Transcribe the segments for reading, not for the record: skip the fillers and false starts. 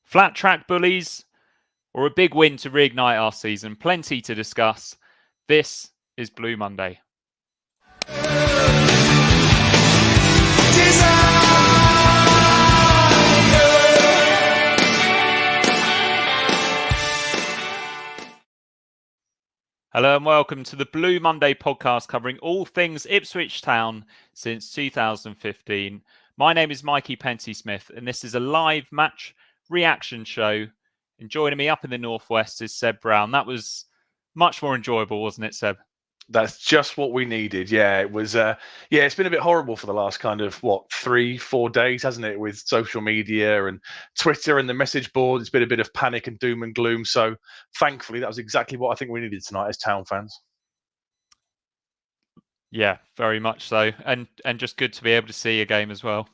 Flat track bullies or a big win to reignite our season? Plenty to discuss. This is Blue Monday. Hello and welcome to the Blue Monday podcast covering all things Ipswich Town since 2015. My name is Mikey Pensy-Smith and this is a live match reaction show. And joining me up in the northwest is Seb Brown. That was much more enjoyable, wasn't it, Seb? That's just what we needed. Yeah, it was. It's been a bit horrible for the last kind of 3-4 days, hasn't it? With social media and Twitter and the message board, it's been a bit of panic and doom and gloom. So, thankfully, that was exactly what I think we needed tonight as Town fans. Yeah, very much so, and just good to be able to see a game as well.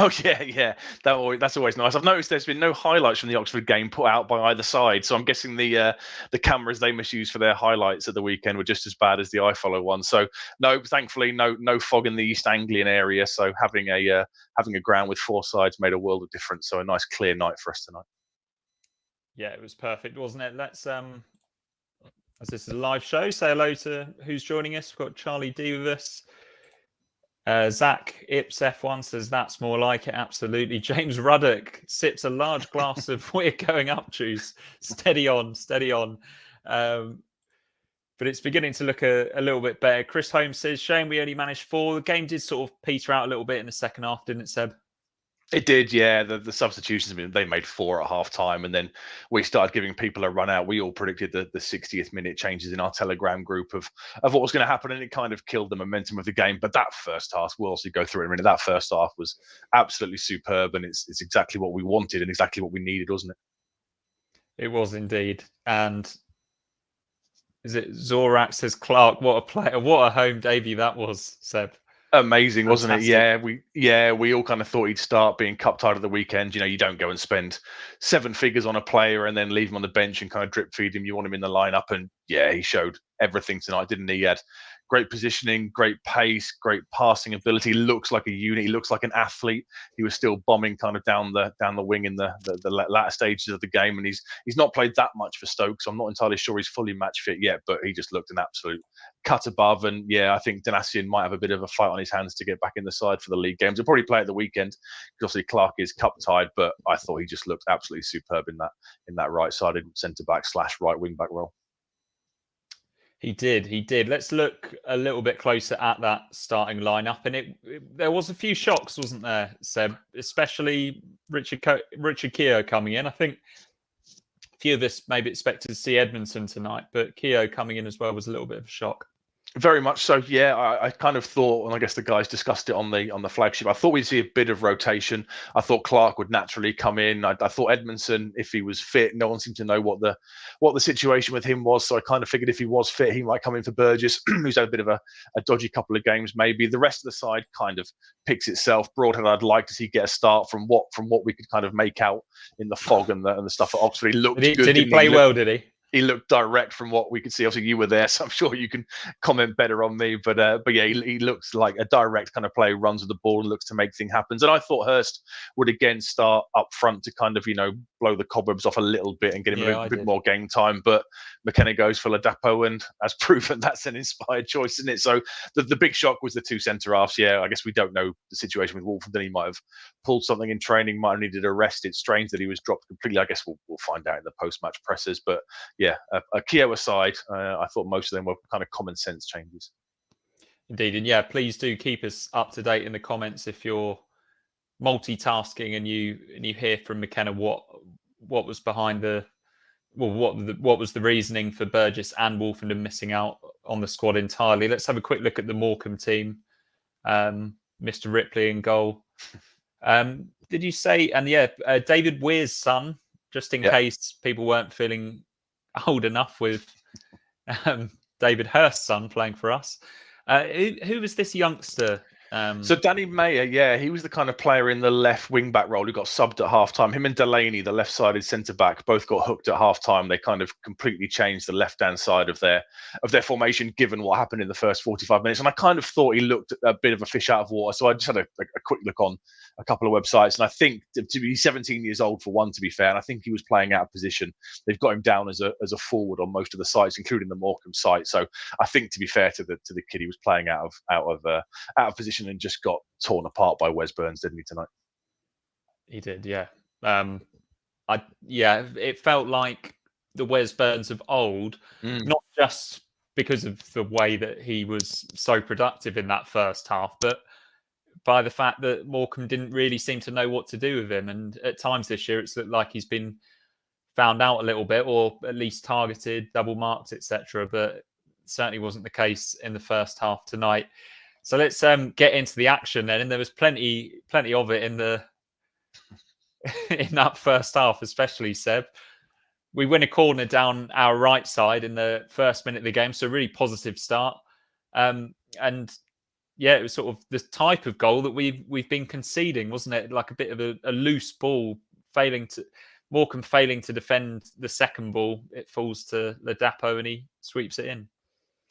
Oh yeah, that's always nice. I've noticed there's been no highlights from the Oxford game put out by either side, so I'm guessing the cameras they misused for their highlights at the weekend were just as bad as the iFollow one. So no, thankfully no fog in the East Anglian area. So having a ground with four sides made a world of difference. So a nice clear night for us tonight. Yeah, it was perfect, wasn't it? Let's as this is a live show, say hello to who's joining us. We've got Charlie D with us. Zach Ips F1 says that's more like it. Absolutely. James Ruddock sips a large glass of We're Going Up juice. Steady on. But it's beginning to look a little bit better. Chris Holmes says, shame we only managed 4. The game did sort of peter out a little bit in the second half, didn't it, Seb? It did, yeah. The substitutions, they made 4 at half time, and then we started giving people a run out. We all predicted the 60th minute changes in our Telegram group of what was going to happen, and it kind of killed the momentum of the game. But that first half, we'll also go through it in a minute. That first half was absolutely superb, and it's exactly what we wanted and exactly what we needed, wasn't it? It was indeed. And is it Zorak says, Clark, what a player, what a home debut that was, Seb. Amazing, wasn't it? Yeah, we all kind of thought he'd start being cup tied at the weekend. You know, you don't go and spend 7 figures on a player and then leave him on the bench and kind of drip feed him. You want him in the lineup, and yeah, he showed everything tonight, didn't he? He had great positioning, great pace, great passing ability. Looks like a unit. He looks like an athlete. He was still bombing kind of down the wing in the latter stages of the game, and he's not played that much for Stoke, so I'm not entirely sure he's fully match fit yet. But he just looked an absolute cut above, and yeah, I think Donatian might have a bit of a fight on his hands to get back in the side for the league games. He'll probably play at the weekend because obviously Clark is cup tied, but I thought he just looked absolutely superb in that right-sided centre back / right wing back role. He did. Let's look a little bit closer at that starting lineup, and there was a few shocks, wasn't there, Seb? Especially Richard Keogh coming in. I think a few of us maybe expected to see Edmondson tonight, but Keogh coming in as well was a little bit of a shock. Very much so, yeah. I kind of thought, and I guess the guys discussed it on the flagship, I thought we'd see a bit of rotation. I thought Clark would naturally come in. I thought Edmondson, if he was fit, no one seemed to know what the situation with him was. So I kind of figured if he was fit, he might come in for Burgess, who's had a bit of a dodgy couple of games maybe. The rest of the side kind of picks itself. Broadhead, I'd like to see get a start from what we could kind of make out in the fog and the stuff at Oxford. He looked good. Did he play well, did he? He looked direct from what we could see. Obviously, you were there, so I'm sure you can comment better on me. But yeah, he looks like a direct kind of player who runs with the ball and looks to make things happen. And I thought Hurst would again start up front to kind of, blow the cobwebs off a little bit and get him a bit more game time. But McKenna goes for Ladapo, and as proven, that's an inspired choice, isn't it? So the big shock was the 2 centre halves. Yeah, I guess we don't know the situation with Wolfenden. He might have pulled something in training, might have needed a rest. It's strange that he was dropped completely. I guess we'll find out in the post-match presses. But yeah, a Keogh aside, I thought most of them were kind of common sense changes. Indeed, and yeah, please do keep us up to date in the comments if you're multitasking and you hear from McKenna what was behind what was the reasoning for Burgess and Wolfenden missing out on the squad entirely. Let's have a quick look at the Morecambe team. Mr. Ripley in goal. Did you say? And yeah, David Weir's son. Just in case people weren't feeling old enough with David Hurst's son playing for us. Who was this youngster So Danny Mayer, he was the kind of player in the left wing-back role who got subbed at half-time. Him and Delaney, the left-sided centre-back, both got hooked at half-time. They kind of completely changed the left-hand side of their formation, given what happened in the first 45 minutes. And I kind of thought he looked a bit of a fish out of water. So I just had a quick look on a couple of websites. And I think to be 17 years old for one, to be fair, and I think he was playing out of position. They've got him down as a forward on most of the sites, including the Morecambe site. So I think, to be fair to the kid, he was playing out of position and just got torn apart by Wes Burns, didn't he, tonight? He did, yeah. It felt like the Wes Burns of old, not just because of the way that he was so productive in that first half, but by the fact that Morecambe didn't really seem to know what to do with him. And at times this year, it's looked like he's been found out a little bit, or at least targeted, double marked, etc. But it certainly wasn't the case in the first half tonight. So let's get into the action then. And there was plenty of it in that first half, especially, Seb. We win a corner down our right side in the first minute of the game, so a really positive start. And yeah, it was sort of the type of goal that we've been conceding, wasn't it? Like a bit of a loose ball, Morecambe failing to defend the second ball. It falls to Ladapo and he sweeps it in.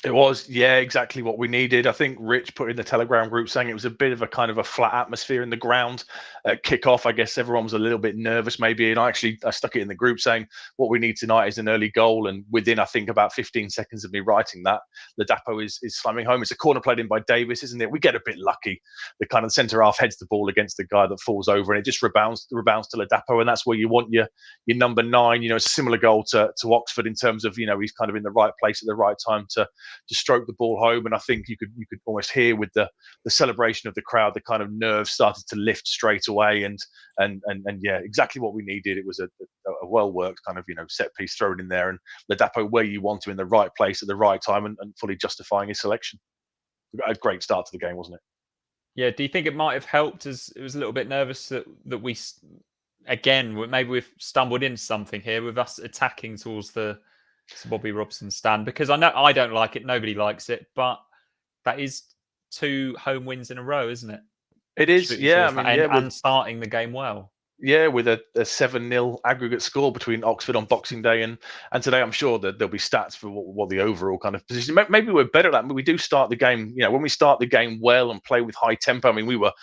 It was, yeah, exactly what we needed. I think Rich put in the Telegram group saying it was a bit of a kind of a flat atmosphere in the ground at kick-off. I guess everyone was a little bit nervous maybe. And I stuck it in the group saying what we need tonight is an early goal. And within, I think, about 15 seconds of me writing that, Ladapo is slamming home. It's a corner played in by Davis, isn't it? We get a bit lucky. The kind of centre-half heads the ball against the guy that falls over and it just rebounds to Ladapo. And that's where you want your number 9, a similar goal to Oxford in terms of, he's kind of in the right place at the right time to stroke the ball home. And I think you could almost hear with the celebration of the crowd, the kind of nerves started to lift straight away. And yeah, exactly what we needed. It was a well-worked kind of, set piece thrown in there, and Ladapo where you want to, in the right place at the right time, and fully justifying his selection. A great start to the game, wasn't it? Yeah. Do you think it might have helped, as it was a little bit nervous that we, again, maybe we've stumbled into something here with us attacking towards the Bobby Robson stand? Because I know I don't like it, nobody likes it, but that is 2 home wins in a row, isn't it? It is, yeah. And starting the game well. Yeah, with a 7-0 aggregate score between Oxford on Boxing Day and today. I'm sure that there'll be stats for what the overall kind of position. Maybe we're better at that. But we do start the game, when we start the game well and play with high tempo. I mean, we were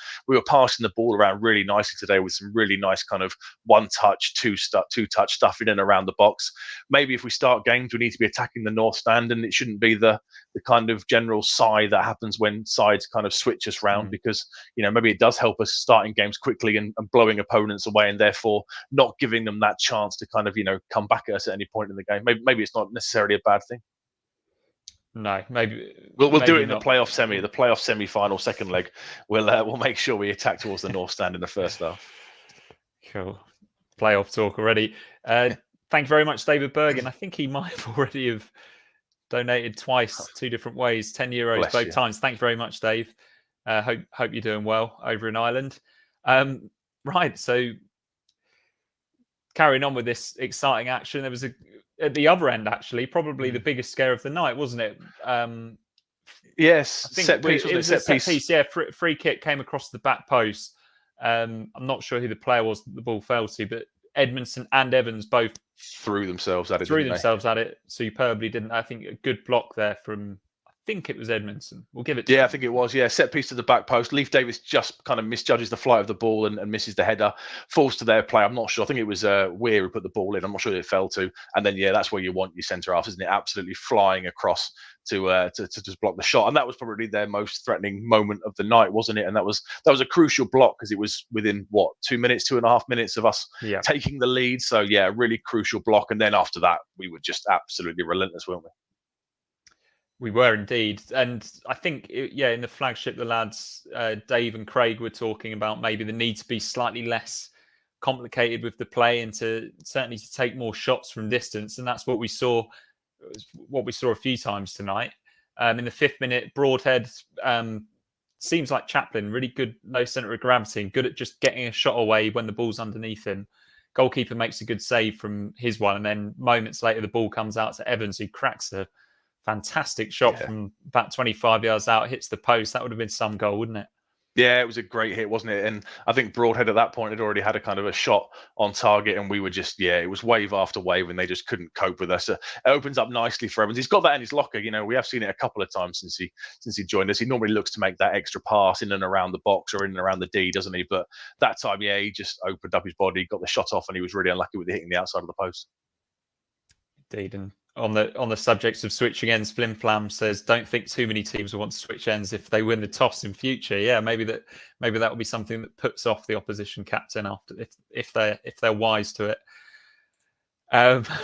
passing the ball around really nicely today with some really nice kind of one-touch, two-touch stuff in and around the box. Maybe if we start games, we need to be attacking the north stand, and it shouldn't be the kind of general sigh that happens when sides kind of switch us round, because maybe it does help us starting games quickly and blowing opponents away, and therefore not giving them that chance to kind of come back at us at any point in the game. Maybe it's not necessarily a bad thing. No, maybe we'll do it in the playoff semi-final second leg. We'll make sure we attack towards the north stand in the first half. Cool. Playoff talk already. Thank you very much, David Bergen. I think he might have already have donated twice, 2 different ways, €10 both times. Thank you very much, Dave. Hope you're doing well over in Ireland. Right, so carrying on with this exciting action, there was at the other end, actually, probably the biggest scare of the night, wasn't it? Yes, I think set piece. It was a set piece. Yeah, free kick came across the back post. I'm not sure who the player was that the ball fell to, but Edmondson and Evans both threw themselves at it. Superbly, didn't they? I think a good block there from, I think it was Edmondson. We'll give it to him. I think it was. Yeah, set piece to the back post. Leif Davis just kind of misjudges the flight of the ball and misses the header. Falls to their play. I'm not sure. I think it was Weir who put the ball in. I'm not sure who it fell to. And then, that's where you want your centre half, isn't it? Absolutely flying across to just block the shot. And that was probably their most threatening moment of the night, wasn't it? And that was a crucial block, because it was within 2.5 minutes of us taking the lead. So a really crucial block. And then after that, we were just absolutely relentless, weren't we? We were indeed. And I think, in the Flagship, the lads, Dave and Craig, were talking about maybe the need to be slightly less complicated with the play and certainly to take more shots from distance. And that's what we saw a few times tonight. In the 5th minute, Broadhead seems like Chaplin, really good low centre of gravity, and good at just getting a shot away when the ball's underneath him. Goalkeeper makes a good save from his one, and then moments later, the ball comes out to Evans, who cracks a fantastic shot from about 25 yards out, hits the post. That would have been some goal, wouldn't it? Yeah, it was a great hit, wasn't it? And I think Broadhead at that point had already had a kind of a shot on target, and we were just, it was wave after wave, and they just couldn't cope with us. It opens up nicely for Evans. He's got that in his locker. We have seen it a couple of times since he joined us. He normally looks to make that extra pass in and around the box or in and around the D, doesn't he? But that time, he just opened up his body, got the shot off, and he was really unlucky with it hitting the outside of the post. Indeed, and on the subjects of switching ends, Flim Flam says, "Don't think too many teams will want to switch ends if they win the toss in future." Yeah, maybe that will be something that puts off the opposition captain after if they're wise to it.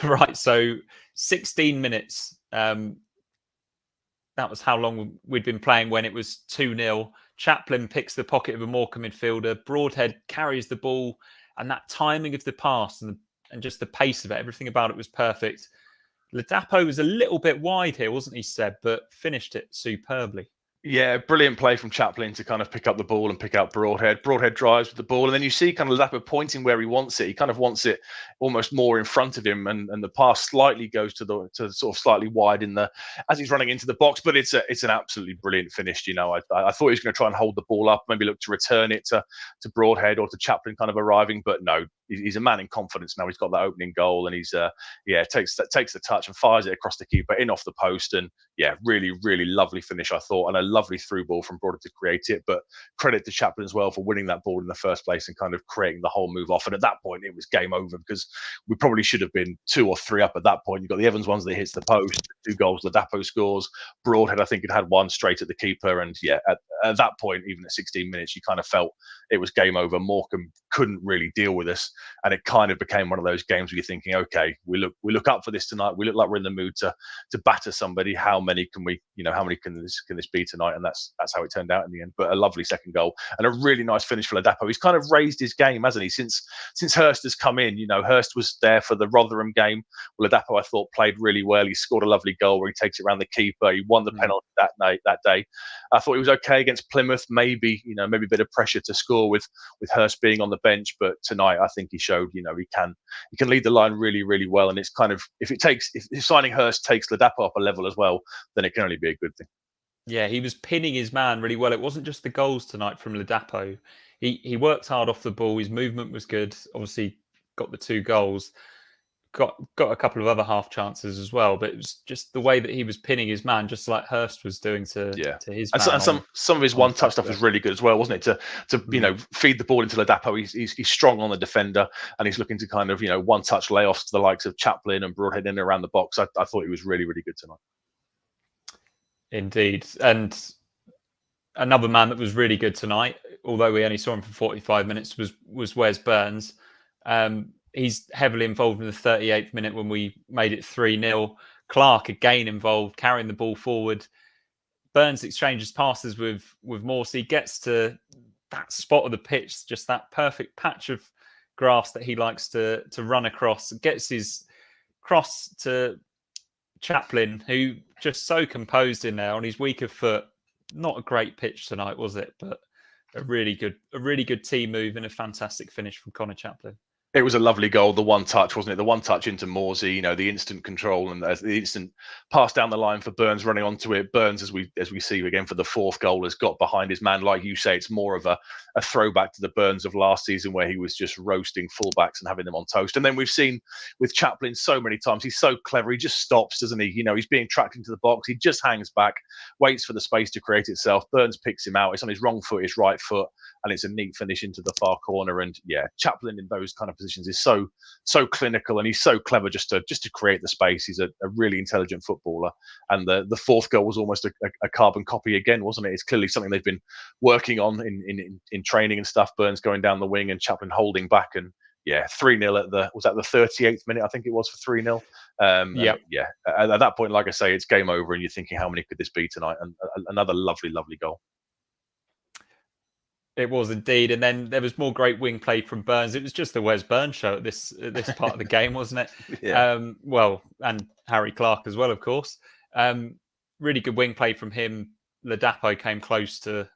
Right, so 16 minutes. That was how long we'd been playing when it was 2-0. Chaplin picks the pocket of a Morecambe midfielder. Broadhead carries the ball, and that timing of the pass and just the pace of it, everything about it was perfect. Ladapo was a little bit wide here, wasn't he, Seb? But finished it superbly. Yeah, brilliant play from Chaplin to kind of pick up the ball and pick out Broadhead. Broadhead drives with the ball, and then you see kind of Ladapo pointing where he wants it. He kind of wants it almost more in front of him, and the pass slightly goes to sort of slightly wide as he's running into the box. But it's an absolutely brilliant finish. I thought he was going to try and hold the ball up, maybe look to return it to Broadhead or to Chaplin kind of arriving, but no. He's a man in confidence now. He's got that opening goal, and he's takes the touch and fires it across the keeper in off the post, and really, really lovely finish, I thought, and a lovely through ball from Broadhead to create it. But credit to Chaplin as well for winning that ball in the first place and kind of creating the whole move off. And at that point, it was game over because we probably should have been 2 or 3 up at that point. You've got the Evans ones that hits the post, 2 goals Ladapo scores. Broadhead, I think, had one straight at the keeper, and at that point, even at 16 minutes, you kind of felt it was game over. Morecambe couldn't really deal with us, and it kind of became one of those games where you're thinking, okay, we look up for this tonight. We look like we're in the mood to batter somebody. How many can this be tonight? And that's how it turned out in the end. But a lovely second goal and a really nice finish for Ladapo. He's kind of raised his game, hasn't he? Since Hurst has come in, Hurst was there for the Rotherham game. Well, Ladapo, I thought, played really well. He scored a lovely goal where he takes it around the keeper. He won the penalty that day. I thought he was okay against Plymouth. Maybe a bit of pressure to score with Hurst being on the bench, but tonight I think he showed he can lead the line really, really well. And it's kind of if signing Hurst takes Ladapo up a level as well, then it can only be a good thing. Yeah, he was pinning his man really well. It wasn't just the goals tonight from Ladapo. He worked hard off the ball. His movement was good. Obviously, got the 2 goals. Got a couple of other half chances as well, but it was just the way that he was pinning his man, just like Hurst was doing to his man. And some of his one-touch stuff was really good as well, wasn't it? To feed the ball into Ladapo. He's strong on the defender, and he's looking to kind of one-touch layoffs to the likes of Chaplin and Broadhead in and around the box. I thought he was really, really good tonight. Indeed, and another man that was really good tonight, although we only saw him for 45 minutes, was Wes Burns. He's heavily involved in the 38th minute when we made it 3-0. Clark again involved, carrying the ball forward. Burns exchanges passes with Morsey, gets to that spot of the pitch, just that perfect patch of grass that he likes to run across. Gets his cross to Chaplin, who just so composed in there on his weaker foot. Not a great pitch tonight, was it? But a really good team move and a fantastic finish from Conor Chaplin. It was a lovely goal, the one touch, wasn't it? The one touch into Morsey, the instant control and the instant pass down the line for Burns running onto it. Burns, as we see again for the 4th goal, has got behind his man. Like you say, it's more of a throwback to the Burns of last season where he was just roasting fullbacks and having them on toast. And then we've seen with Chaplin so many times, he's so clever. He just stops, doesn't he? He's being tracked into the box. He just hangs back, waits for the space to create itself. Burns picks him out. It's on his wrong foot, his right foot, and it's a neat finish into the far corner. And Chaplin in those kind of positions is so clinical, and he's so clever just to create the space. He's a really intelligent footballer, and the 4th goal was almost a carbon copy again, wasn't it? It's clearly something they've been working on in training and stuff. Burns going down the wing and Chaplin holding back, and 3-0 at the 38th minute, I think it was, for 3-0. At that point, like I say, it's game over, and you're thinking, how many could this be tonight? And another lovely goal. It was indeed, and then there was more great wing play from Burns. It was just the Wes Burns show at this part of the game, wasn't it? And Harry Clark as well, of course. Really good wing play from him. Ladapo came close to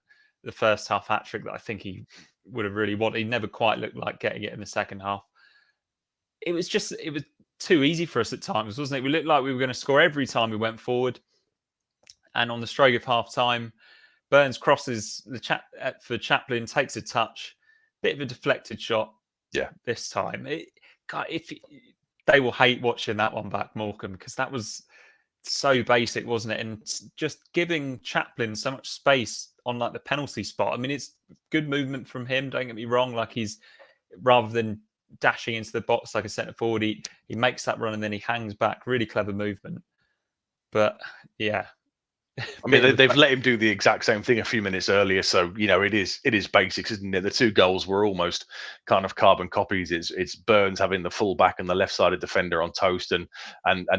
the first half hat-trick that I think he would have really wanted. He never quite looked like getting it in the second half. It was too easy for us at times, wasn't it? We looked like we were going to score every time we went forward. And on the stroke of half-time, Burns crosses for Chaplin, takes a touch, bit of a deflected shot. Yeah, this time. They will hate watching that one back, Morecambe, because that was so basic, wasn't it? And just giving Chaplin so much space on like the penalty spot. I mean, it's good movement from him. Don't get me wrong. Like he's rather than dashing into the box like a centre forward, he makes that run and then he hangs back. Really clever movement. But yeah, I mean, they've let him do the exact same thing a few minutes earlier, so it is basics, isn't it? The two goals were almost kind of carbon copies. It's Burns having the full back and the left-sided defender on toast, and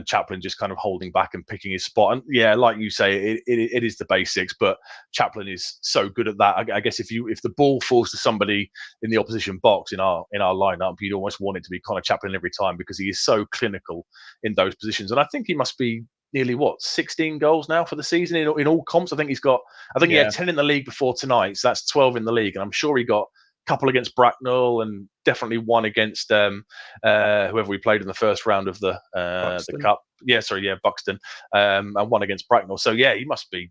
Chaplin just kind of holding back and picking his spot. And yeah, like you say, it is the basics, but Chaplin is so good at that. I guess if the ball falls to somebody in the opposition box in our lineup, you'd almost want it to be Conor Chaplin every time because he is so clinical in those positions. And I think he must be nearly 16 goals now for the season in all comps. I think he had 10 in the league before tonight, so that's 12 in the league, and I'm sure he got a couple against Bracknell and definitely one against whoever we played in the first round of the cup. Buxton, and one against Bracknell. So yeah, he must be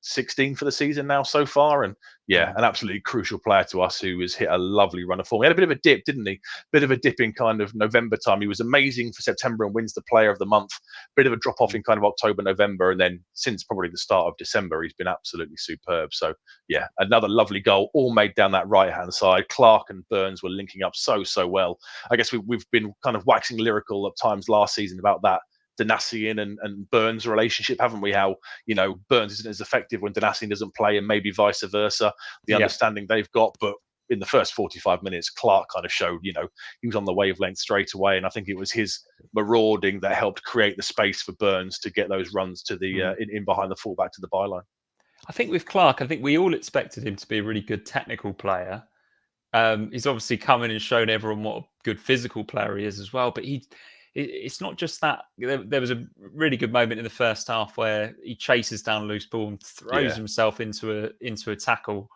16 for the season now so far, and an absolutely crucial player to us who has hit a lovely run of form. He had a bit of a dip, didn't he? Bit of a dip in kind of November time. He was amazing for September and wins the player of the month. Bit of a drop off in kind of October, November, and then since probably the start of December, he's been absolutely superb. So yeah, another lovely goal, all made down that right hand side. Clark and Burns were linking up so well. I guess we've been kind of waxing lyrical at times last season about that Danassian and Burns relationship, haven't we? How Burns isn't as effective when Danassian doesn't play, and maybe vice versa. The understanding they've got, but in the first 45 minutes, Clark kind of showed, he was on the wavelength straight away, and I think it was his marauding that helped create the space for Burns to get those runs to the in behind the fullback to the byline. I think with Clark, we all expected him to be a really good technical player. He's obviously come in and shown everyone what a good physical player he is as well, but it's not just that. There was a really good moment in the first half where he chases down a loose ball and throws himself into a tackle.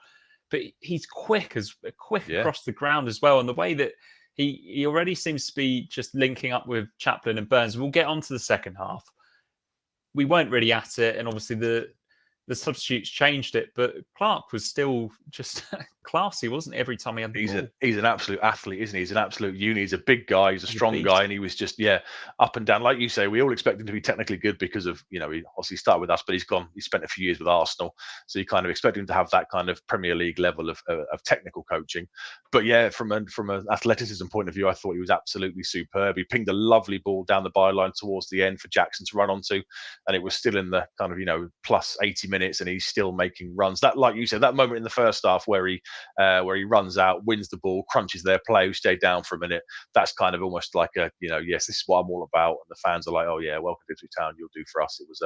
But he's quick across the ground as well. And the way that he already seems to be just linking up with Chaplin and Burns. We'll get on to the second half. We weren't really at it, and obviously the substitutes changed it, but Clark was still just classy, wasn't he, every time he had the ball? He's an absolute athlete, isn't he? He's an absolute uni. He's a big guy. He's a strong guy, and he was just up and down. Like you say, we all expect him to be technically good because of he obviously started with us, but he spent a few years with Arsenal, so you kind of expect him to have that kind of Premier League level of technical coaching. But yeah, from an athleticism point of view, I thought he was absolutely superb. He pinged a lovely ball down the byline towards the end for Jackson to run onto, and it was still in the kind of plus 80 minutes, and he's still making runs. That, like you said, that moment in the first half where he runs out, wins the ball, crunches their player who stayed down for a minute. That's kind of almost like yes, this is what I'm all about. And the fans are like, oh yeah, welcome to Ipswich Town, you'll do for us. It was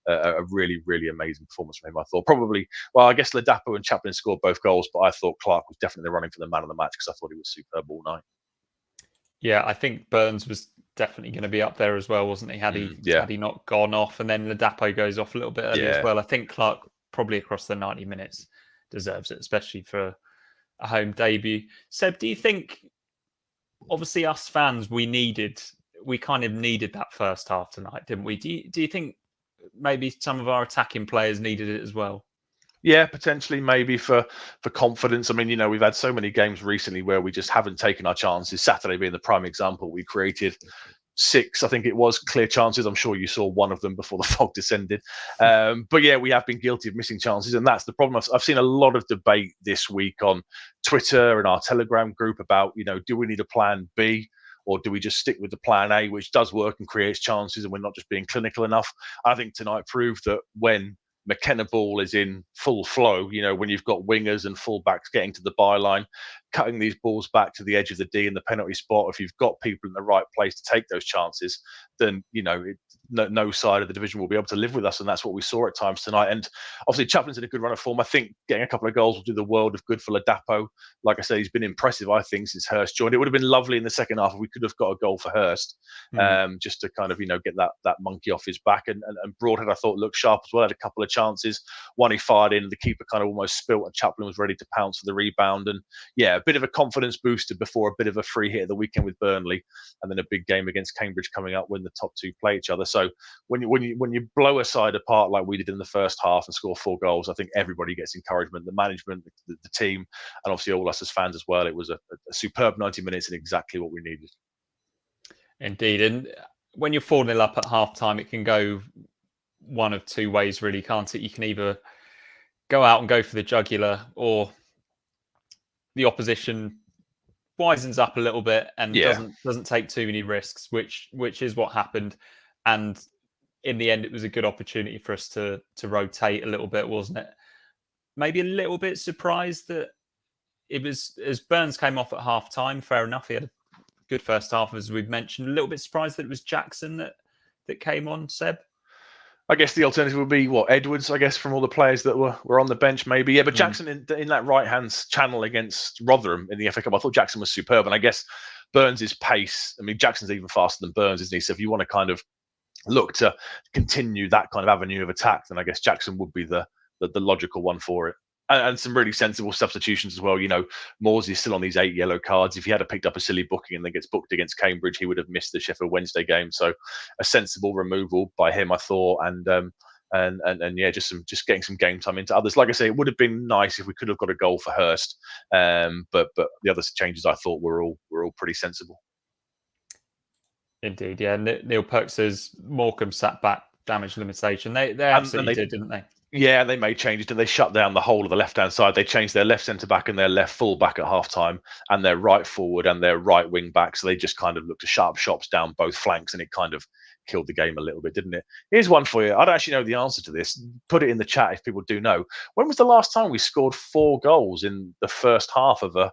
a really, really amazing performance from him. I thought I guess Ladapo and Chaplin scored both goals, but I thought Clark was definitely running for the man of the match because I thought he was superb all night. Yeah, I think Burns was definitely going to be up there as well, wasn't he? Had he not gone off, and then Ladapo goes off a little bit early as well. I think Clark probably across the 90 minutes deserves it, especially for a home debut. Seb, do you think, obviously us fans, we kind of needed that first half tonight, didn't we? Do you think maybe some of our attacking players needed it as well? Yeah, potentially, maybe for confidence. I mean, we've had so many games recently where we just haven't taken our chances. Saturday being the prime example. We created 6, I think it was, clear chances. I'm sure you saw one of them before the fog descended. But yeah, we have been guilty of missing chances, and that's the problem. I've seen a lot of debate this week on Twitter and our Telegram group about, do we need a plan B? Or do we just stick with the plan A, which does work and creates chances, and we're not just being clinical enough? I think tonight proved that when McKenna ball is in full flow, when you've got wingers and fullbacks getting to the byline, cutting these balls back to the edge of the D in the penalty spot, if you've got people in the right place to take those chances, then, no side of the division will be able to live with us. And that's what we saw at times tonight. And obviously Chaplin's in a good run of form. I think getting a couple of goals will do the world of good for Ladapo. Like I said, he's been impressive, I think, since Hurst joined. It would have been lovely in the second half if we could have got a goal for Hurst, just to kind of, get that monkey off his back. And Broadhead, I thought, looked sharp as well, had a couple of chances. One he fired in, the keeper kind of almost spilt, and Chaplin was ready to pounce for the rebound. And yeah, a bit of a confidence booster before a bit of a free hit at the weekend with Burnley, and then a big game against Cambridge coming up when the top two play each other. So So when you blow a side apart like we did in the first half and score 4 goals, I think everybody gets encouragement. The management, the team, and obviously all us as fans as well. It was a superb 90 minutes and exactly what we needed. Indeed, and when you're 4-0 up at half time, it can go one of two ways, really, can't it? You can either go out and go for the jugular, or the opposition wisens up a little bit and doesn't take too many risks, which is what happened. And in the end, it was a good opportunity for us to rotate a little bit, wasn't it? Maybe a little bit surprised that it was, as Burns came off at half time. Fair enough, he had a good first half, as we've mentioned. A little bit surprised that it was Jackson that came on, Seb. I guess the alternative would be Edwards, I guess, from all the players that were on the bench, maybe. Yeah, but Jackson in that right-hand channel against Rotherham in the FA Cup, I thought Jackson was superb. And I guess Burns' pace, I mean, Jackson's even faster than Burns, isn't he? So if you want to kind of look to continue that kind of avenue of attack, then I guess Jackson would be the logical one for it. And some really sensible substitutions as well. You know, Morsley's still on these 8 yellow cards. If he had picked up a silly booking and then gets booked against Cambridge, he would have missed the Sheffield Wednesday game. So a sensible removal by him, I thought, and yeah, just getting some game time into others. Like I say, it would have been nice if we could have got a goal for Hurst, but the other changes I thought were all pretty sensible. Indeed, yeah. Neil Perk says Morecambe sat back, damage limitation. They absolutely did, didn't they? Yeah, they made changes and they shut down the whole of the left-hand side. They changed their left centre-back and their left full-back at half-time and their right forward and their right wing-back. So they just kind of looked to shut up shops down both flanks, and it kind of killed the game a little bit, didn't it? Here's one for you. I don't actually know the answer to this. Put it in the chat if people do know. When was the last time we scored 4 goals in the first half of a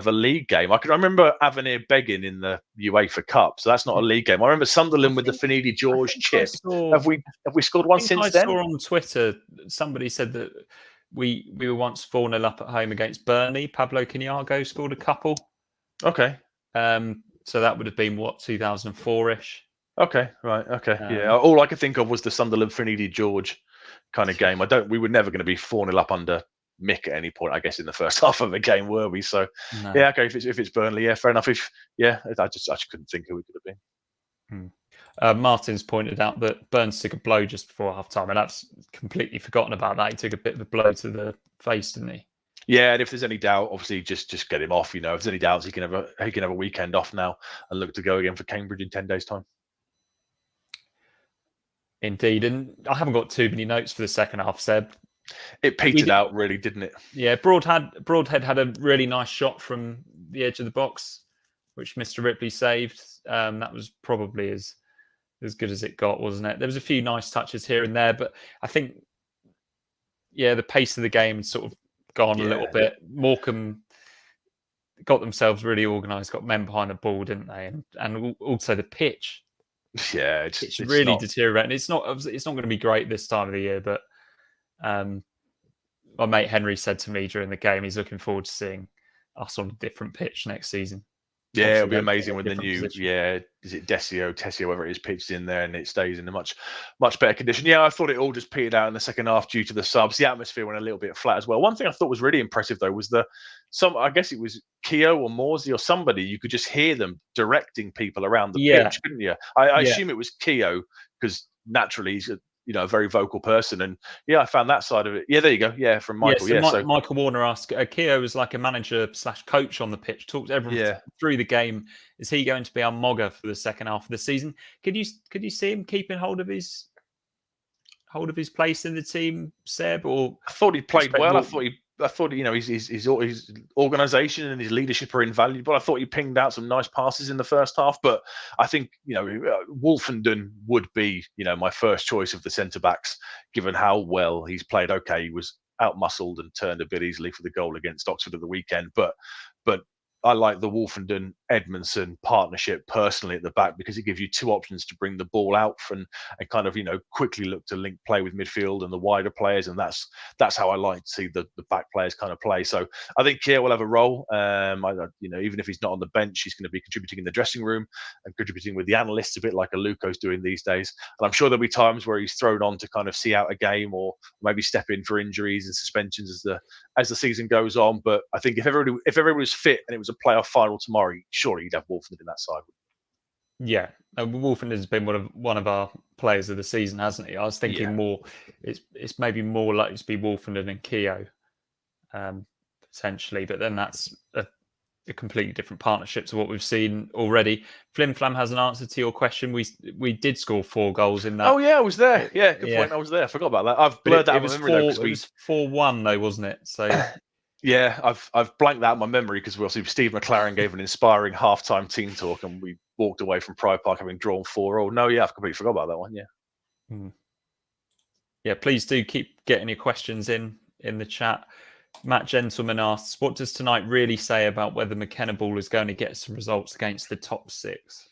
league game? I remember Avenir begging in the UEFA Cup, so that's not a league game. I remember Sunderland with the Finidi George chip. Have we scored one since then? I saw on Twitter somebody said that we were once 4-0 up at home against Burnley. Pablo Quinyago scored a couple. Okay. So that would have been 2004-ish. Okay, right. Okay, yeah. All I could think of was the Sunderland Finidi George kind of game. We were never going to be 4-0 up under Mick at any point, I guess, in the first half of the game, were we? So, no. Yeah, okay. If it's Burnley, yeah, fair enough. I just couldn't think who we could have been. Martin's pointed out that Burns took a blow just before half time, and that's completely forgotten about that. He took a bit of a blow to the face, didn't he? Yeah, and if there's any doubt, obviously just get him off. You know, if there's any doubts, he can have a weekend off now and look to go again for Cambridge in 10 days' time. Indeed, and I haven't got too many notes for the second half, Seb. It petered out, really, didn't it? Yeah, Broadhead had a really nice shot from the edge of the box, which Mr. Ripley saved. That was probably as good as it got, wasn't it? There was a few nice touches here and there, but I think, yeah, the pace of the game had sort of gone a little bit. Morecambe got themselves really organised, got men behind the ball, didn't they? And also the pitch. Yeah, it's really deteriorating. It's not going to be great this time of the year, but my mate Henry said to me during the game he's looking forward to seeing us on a different pitch next season. Yeah, obviously, it'll be amazing when the new is it Tessio, whatever it is, pitched in there and it stays in a much better condition. Yeah, I thought it all just petered out in the second half due to the subs. The atmosphere went a little bit flat as well. One thing I thought was really impressive though was I guess it was Keogh or Morsley or somebody, you could just hear them directing people around the pitch, couldn't you? I assume it was Keogh because naturally he's a very vocal person, and I found that side of it. Yeah, there you go. Yeah, from Michael. So Michael Warner asked, Keogh was like a manager/coach on the pitch, talked to everyone through the game. Is he going to be our mogger for the second half of the season? Could you see him keeping hold of his place in the team, Seb? Or I thought he played well. I thought his organisation and his leadership are invaluable. I thought he pinged out some nice passes in the first half, but I think Wolfenden would be my first choice of the centre backs, given how well he's played. Okay, he was out-muscled and turned a bit easily for the goal against Oxford at the weekend, but I like the Wolfenden Edmondson partnership personally at the back because it gives you two options to bring the ball out and kind of quickly look to link play with midfield and the wider players, and that's how I like to see the back players kind of play. So I think Keir will have a role. Even if he's not on the bench, he's going to be contributing in the dressing room and contributing with the analysts a bit like Aluko's doing these days. And I'm sure there'll be times where he's thrown on to kind of see out a game or maybe step in for injuries and suspensions as the season goes on. But I think if everybody was fit and it was a playoff final tomorrow, surely he'd have Wolfenden in that side. Yeah, Wolfen has been one of our players of the season, hasn't he? I was thinking more. It's maybe more likely to be Wolfenden and Keogh, potentially, but then that's a completely different partnership to what we've seen already. Flim Flam has an answer to your question. We did score 4 goals in that. Oh yeah, I was there. Yeah, good point. I was there. I forgot about that. I've blurred that out of my memory though. It was 4-1 though, wasn't it? So yeah, I've blanked that out of my memory because obviously Steve McLaren gave an inspiring halftime team talk, and we walked away from Pride Park having drawn 4-0. No, yeah, I've completely forgot about that one. Yeah. Yeah, please do keep getting your questions in the chat. Matt Gentleman asks, what does tonight really say about whether McKenna Ball is going to get some results against the top 6?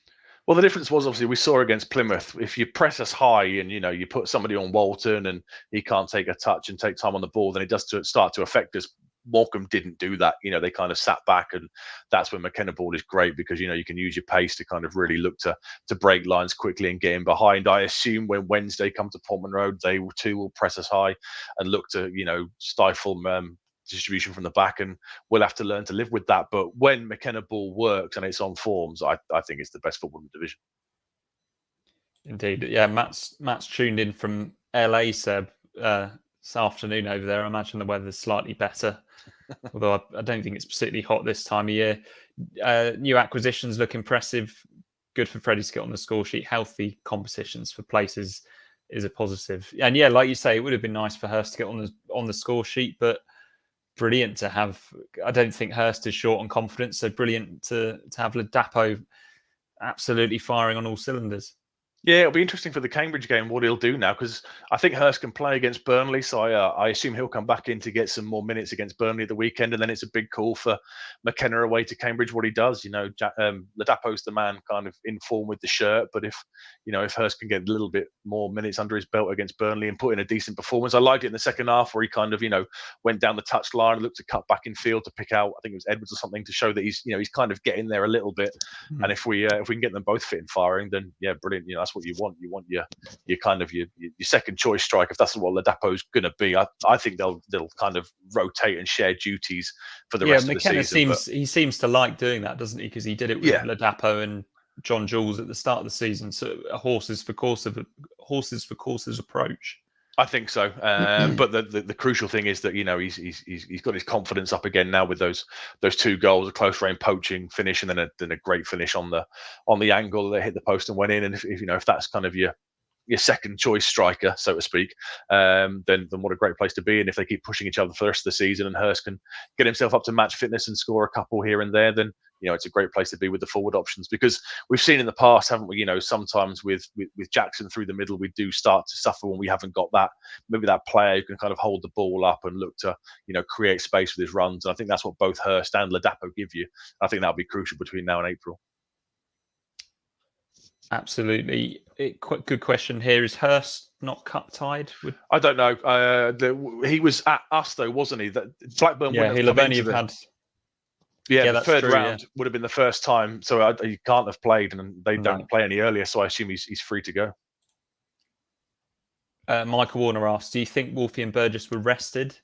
Well, the difference was obviously we saw against Plymouth. If you press us high and you put somebody on Walton and he can't take a touch and take time on the ball, then it does start to affect us. Morecambe didn't do that. They kind of sat back, and that's when McKenna Ball is great because you can use your pace to kind of really look to break lines quickly and get in behind. I assume when Wednesday come to Portman Road, they too will press us high and look to stifle distribution from the back, and we'll have to learn to live with that. But when McKenna Ball works and it's on forms, I think it's the best football in the division. Indeed, yeah. Matt's tuned in from LA, Seb, this afternoon over there. I imagine the weather's slightly better, although I don't think it's particularly hot this time of year. New acquisitions look impressive. Good for Freddie to get on the score sheet. Healthy competitions for places is a positive. And yeah, like you say, it would have been nice for Hurst to get on the score sheet, but brilliant to have. I don't think Hurst is short on confidence, so brilliant to have Ladapo absolutely firing on all cylinders. Yeah, it'll be interesting for the Cambridge game what he'll do now, because I think Hurst can play against Burnley, so I assume he'll come back in to get some more minutes against Burnley at the weekend, and then it's a big call for McKenna away to Cambridge. What he does, Ladapo's the man, kind of in form with the shirt, but if Hurst can get a little bit more minutes under his belt against Burnley and put in a decent performance, I liked it in the second half where he kind of went down the touchline and looked to cut back in field to pick out, I think it was Edwards or something, to show that he's kind of getting there a little bit, and if we can get them both fit and firing, then yeah, brilliant. That's what you want. You want your kind of your second choice strike, if that's what Ladapo's going to be. I think they'll kind of rotate and share duties for the rest of the season. He seems to like doing that, doesn't he? Because he did it with Ladapo and John Jules at the start of the season. So a horses for courses approach. I think so, but the crucial thing is that he's got his confidence up again now with those 2 goals, a close range poaching finish, and then a great finish on the angle that hit the post and went in. And if that's kind of your second choice striker, so to speak, then what a great place to be. And if they keep pushing each other for the rest of the season, and Hurst can get himself up to match fitness and score a couple here and there, then it's a great place to be with the forward options, because we've seen in the past, haven't we? Sometimes with Jackson through the middle, we do start to suffer when we haven't got maybe that player who can kind of hold the ball up and look to create space with his runs. And I think that's what both Hurst and Ladapo give you. I think that'll be crucial between now and April. Absolutely. Good question here. Is Hurst not cup tied? I don't know. He was at us though, wasn't he? That Blackburn. Yeah, he'll have only had. Yeah, the third round would have been the first time, so he can't have played, and they don't play any earlier, so I assume he's free to go. Michael Warner asks, do you think Wolfie and Burgess were rested?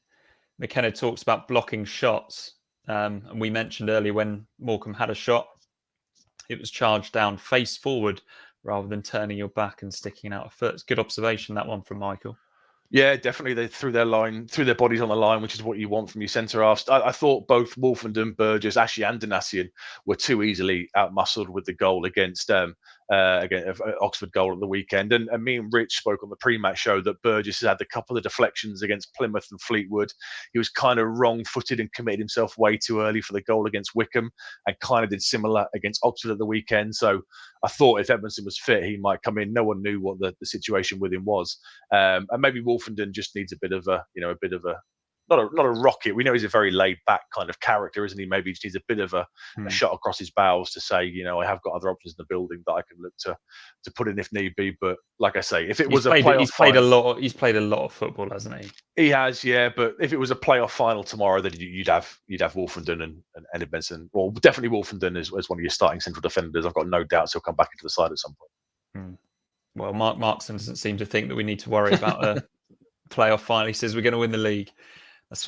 McKenna talks about blocking shots, and we mentioned earlier when Morecambe had a shot, it was charged down face forward rather than turning your back and sticking out a foot. It's a good observation, that one from Michael. Yeah, definitely. They threw their bodies on the line, which is what you want from your centre halves. I thought both Wolfenden, Burgess, Ashley, and Danassian were too easily outmuscled with the goal against Oxford goal at the weekend. And me and Rich spoke on the pre-match show that Burgess has had a couple of deflections against Plymouth and Fleetwood. He was kind of wrong-footed and committed himself way too early for the goal against Wickham, and kind of did similar against Oxford at the weekend. So I thought if Edmondson was fit, he might come in. No one knew what the situation with him was, and maybe Wolfenden just needs a bit of a not a rocket. We know he's a very laid back kind of character, isn't he? Maybe he just needs a bit of a shot across his bows to say, I have got other options in the building that I can look to put in if need be. But like I say, if it was a playoff, he's played a lot of football, hasn't he? He has, yeah. But if it was a playoff final tomorrow, then you'd have Wolfenden and Edmondson, well, definitely Wolfenden as one of your starting central defenders. I've got no doubts he'll come back into the side at some point. Well, Mark Markson doesn't seem to think that we need to worry about a playoff final. He says we're going to win the league. That's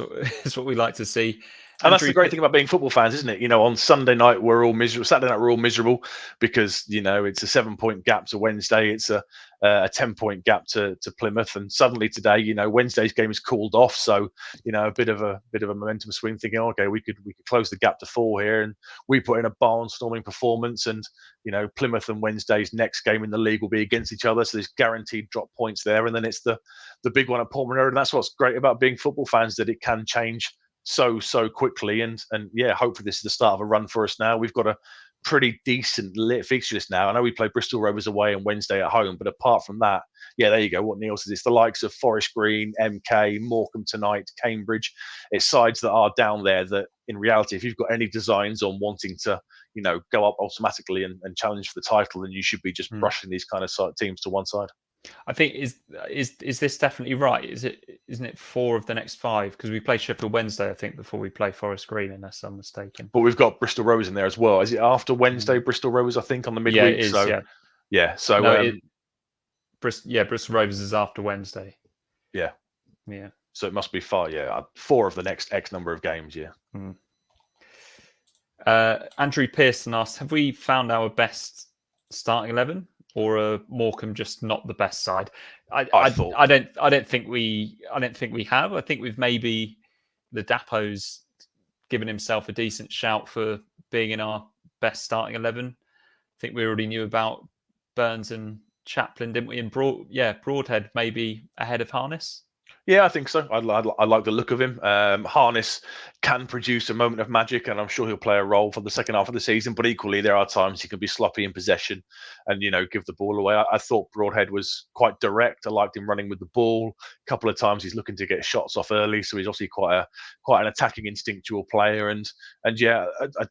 what we like to see. And that's the great thing about being football fans, isn't it? On Sunday night we're all miserable. Saturday night we're all miserable because it's a 7-point gap to Wednesday. It's a 10-point gap to Plymouth, and suddenly today, Wednesday's game is called off. So a bit of a momentum swing, thinking, okay, we could close the gap to 4 here, and we put in a barnstorming performance, and Plymouth and Wednesday's next game in the league will be against each other, so there's guaranteed drop points there, and then it's the big one at Portman Road, and that's what's great about being football fans, that it can change so quickly, and yeah, hopefully this is the start of a run for us now. We've got a pretty decent lit fixture list now. I know we play Bristol Rovers away and Wednesday at home, but apart from that, yeah, there you go. What Neil says, it's the likes of Forest Green, MK, Morecambe tonight, Cambridge. It's sides that are down there that, in reality, if you've got any designs on wanting to, go up automatically and challenge for the title, then you should be just brushing these kind of teams to one side. I think is this definitely right? Isn't it 4 of the next 5? Because we play Sheffield Wednesday, I think, before we play Forest Green, unless I'm mistaken. But we've got Bristol Rovers in there as well. Is it after Wednesday, Bristol Rovers? I think on the midweek. Yeah, it is. So, yeah. So no, Bristol Rovers is after Wednesday. Yeah. Yeah. So it must be 4 of the next X number of games. Yeah. Andrew Pearson asked, "Have we found our best starting 11? Or are Morecambe just not the best side?" I don't think we have. I think we've maybe Ladapo's given himself a decent shout for being in our best starting 11. I think we already knew about Burns and Chaplin, didn't we? And Broadhead maybe ahead of Harness. Yeah, I think so. I like the look of him. Harness can produce a moment of magic, and I'm sure he'll play a role for the second half of the season. But equally, there are times he can be sloppy in possession and, give the ball away. I thought Broadhead was quite direct. I liked him running with the ball. A couple of times he's looking to get shots off early, so he's obviously quite an attacking, instinctual player. And yeah, I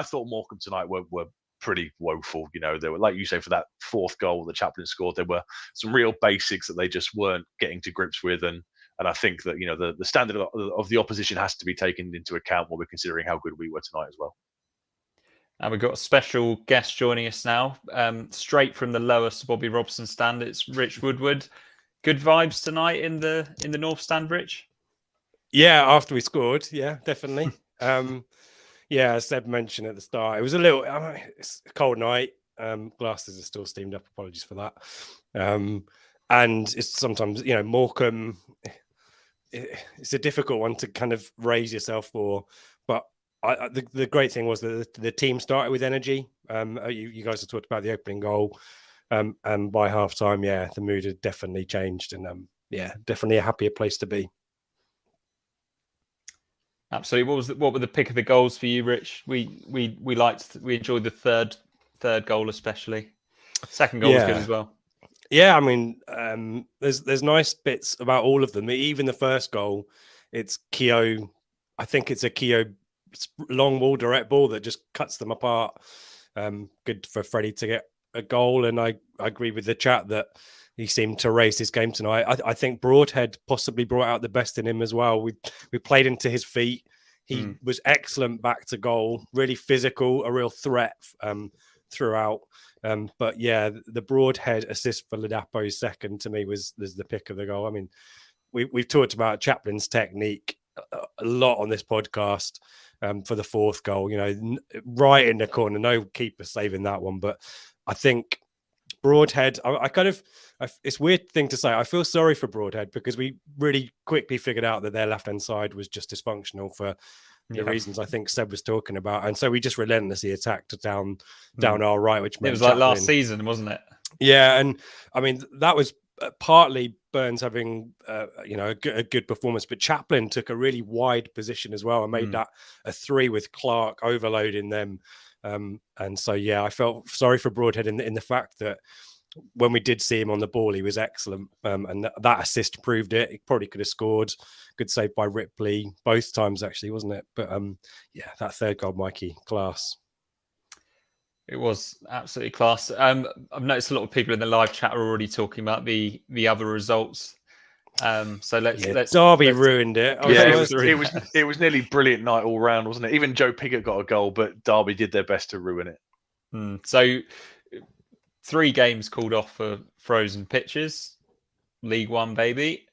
thought Morecambe tonight were pretty woeful. They were, like you say, for that 4th goal that Chaplin scored, there were some real basics that they just weren't getting to grips with, and I think that the standard of the opposition has to be taken into account when we're considering how good we were tonight as well. And we've got a special guest joining us now, straight from the lowest Bobby Robson stand. It's Rich Woodward. Good vibes tonight in the North Stand, Rich? Yeah, after we scored, yeah, definitely. Yeah, as Seb mentioned at the start, it was it's a cold night. Glasses are still steamed up. Apologies for that. And it's sometimes, Morecambe, it's a difficult one to kind of raise yourself for. But the great thing was that the team started with energy. You guys have talked about the opening goal. And by half time, the mood had definitely changed. And definitely a happier place to be. Absolutely. What were the pick of the goals for you, Rich? We enjoyed the third goal especially. Second goal was good as well. Yeah, I mean, there's nice bits about all of them. Even the first goal, it's Keogh. I think it's a Keogh long ball, direct ball that just cuts them apart. Good for Freddie to get a goal, and I agree with the chat that he seemed to raise his game tonight. I think Broadhead possibly brought out the best in him as well. We played into his feet. He was excellent back to goal, really physical, a real threat throughout. But yeah, the Broadhead assist for Ladapo's second to me was the pick of the goal. I mean, we've talked about Chaplin's technique a lot on this podcast for the 4th goal. Right in the corner, no keeper saving that one. But I think Broadhead, it's a weird thing to say. I feel sorry for Broadhead because we really quickly figured out that their left-hand side was just dysfunctional for the reasons I think Seb was talking about. And so we just relentlessly attacked down our right, which meant it was like last season, wasn't it? Yeah. And I mean, that was partly Burns having, a good performance, but Chaplin took a really wide position as well and made that a 3 with Clark overloading them. And so, yeah, I felt sorry for Broadhead in the fact that when we did see him on the ball, he was excellent. And that assist proved it. He probably could have scored. Good save by Ripley both times, actually, wasn't it? But that 3rd goal, Mikey, class. It was absolutely class. I've noticed a lot of people in the live chat are already talking about the other results. So let's Derby ruined it. It was nearly brilliant night all round, wasn't it? Even Joe Pigott got a goal, but Derby did their best to ruin it. So 3 games called off for frozen pitches. League One, baby.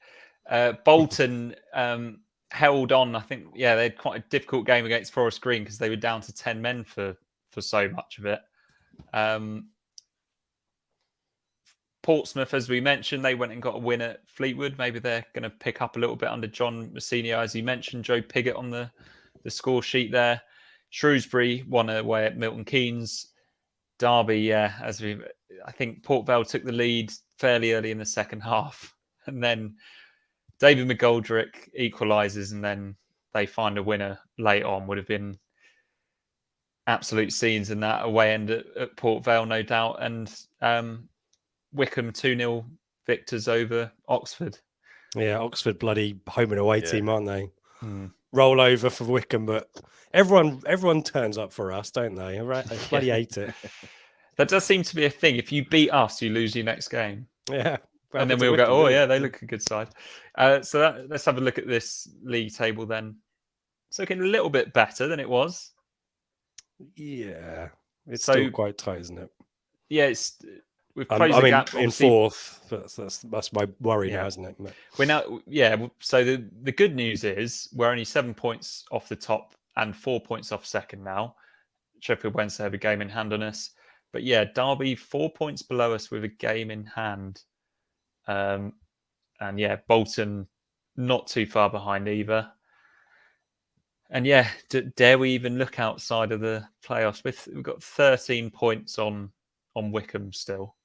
Bolton held on. I think, they had quite a difficult game against Forest Green because they were down to 10 men for so much of it. Portsmouth, as we mentioned, they went and got a win at Fleetwood. Maybe they're going to pick up a little bit under John Mousinho, as you mentioned. Joe Pigott on the score sheet there. Shrewsbury won away at Milton Keynes. Derby, I think Port Vale took the lead fairly early in the second half. And then David McGoldrick equalises, and then they find a winner late on. Would have been absolute scenes in that away end at Port Vale, no doubt. And Wycombe 2-0 victors over Oxford. Yeah, Oxford bloody home and away team, aren't they? Roll over for Wycombe, but everyone turns up for us, don't they? Right? I bloody hate it. That does seem to be a thing. If you beat us, you lose your next game. Yeah. And then we'll go, they look a good side. Let's have a look at this league table then. It's looking a little bit better than it was. Yeah. It's still quite tight, isn't it? Yeah, we've closed the gap. In fourth. That's my worry now, isn't it? We're now, so the good news is we're only 7 points off the top and 4 points off second now. Sheffield Wednesday have a game in hand on us. But Derby 4 points below us with a game in hand. And Bolton not too far behind either. And dare we even look outside of the playoffs? We've got 13 points on Wycombe still.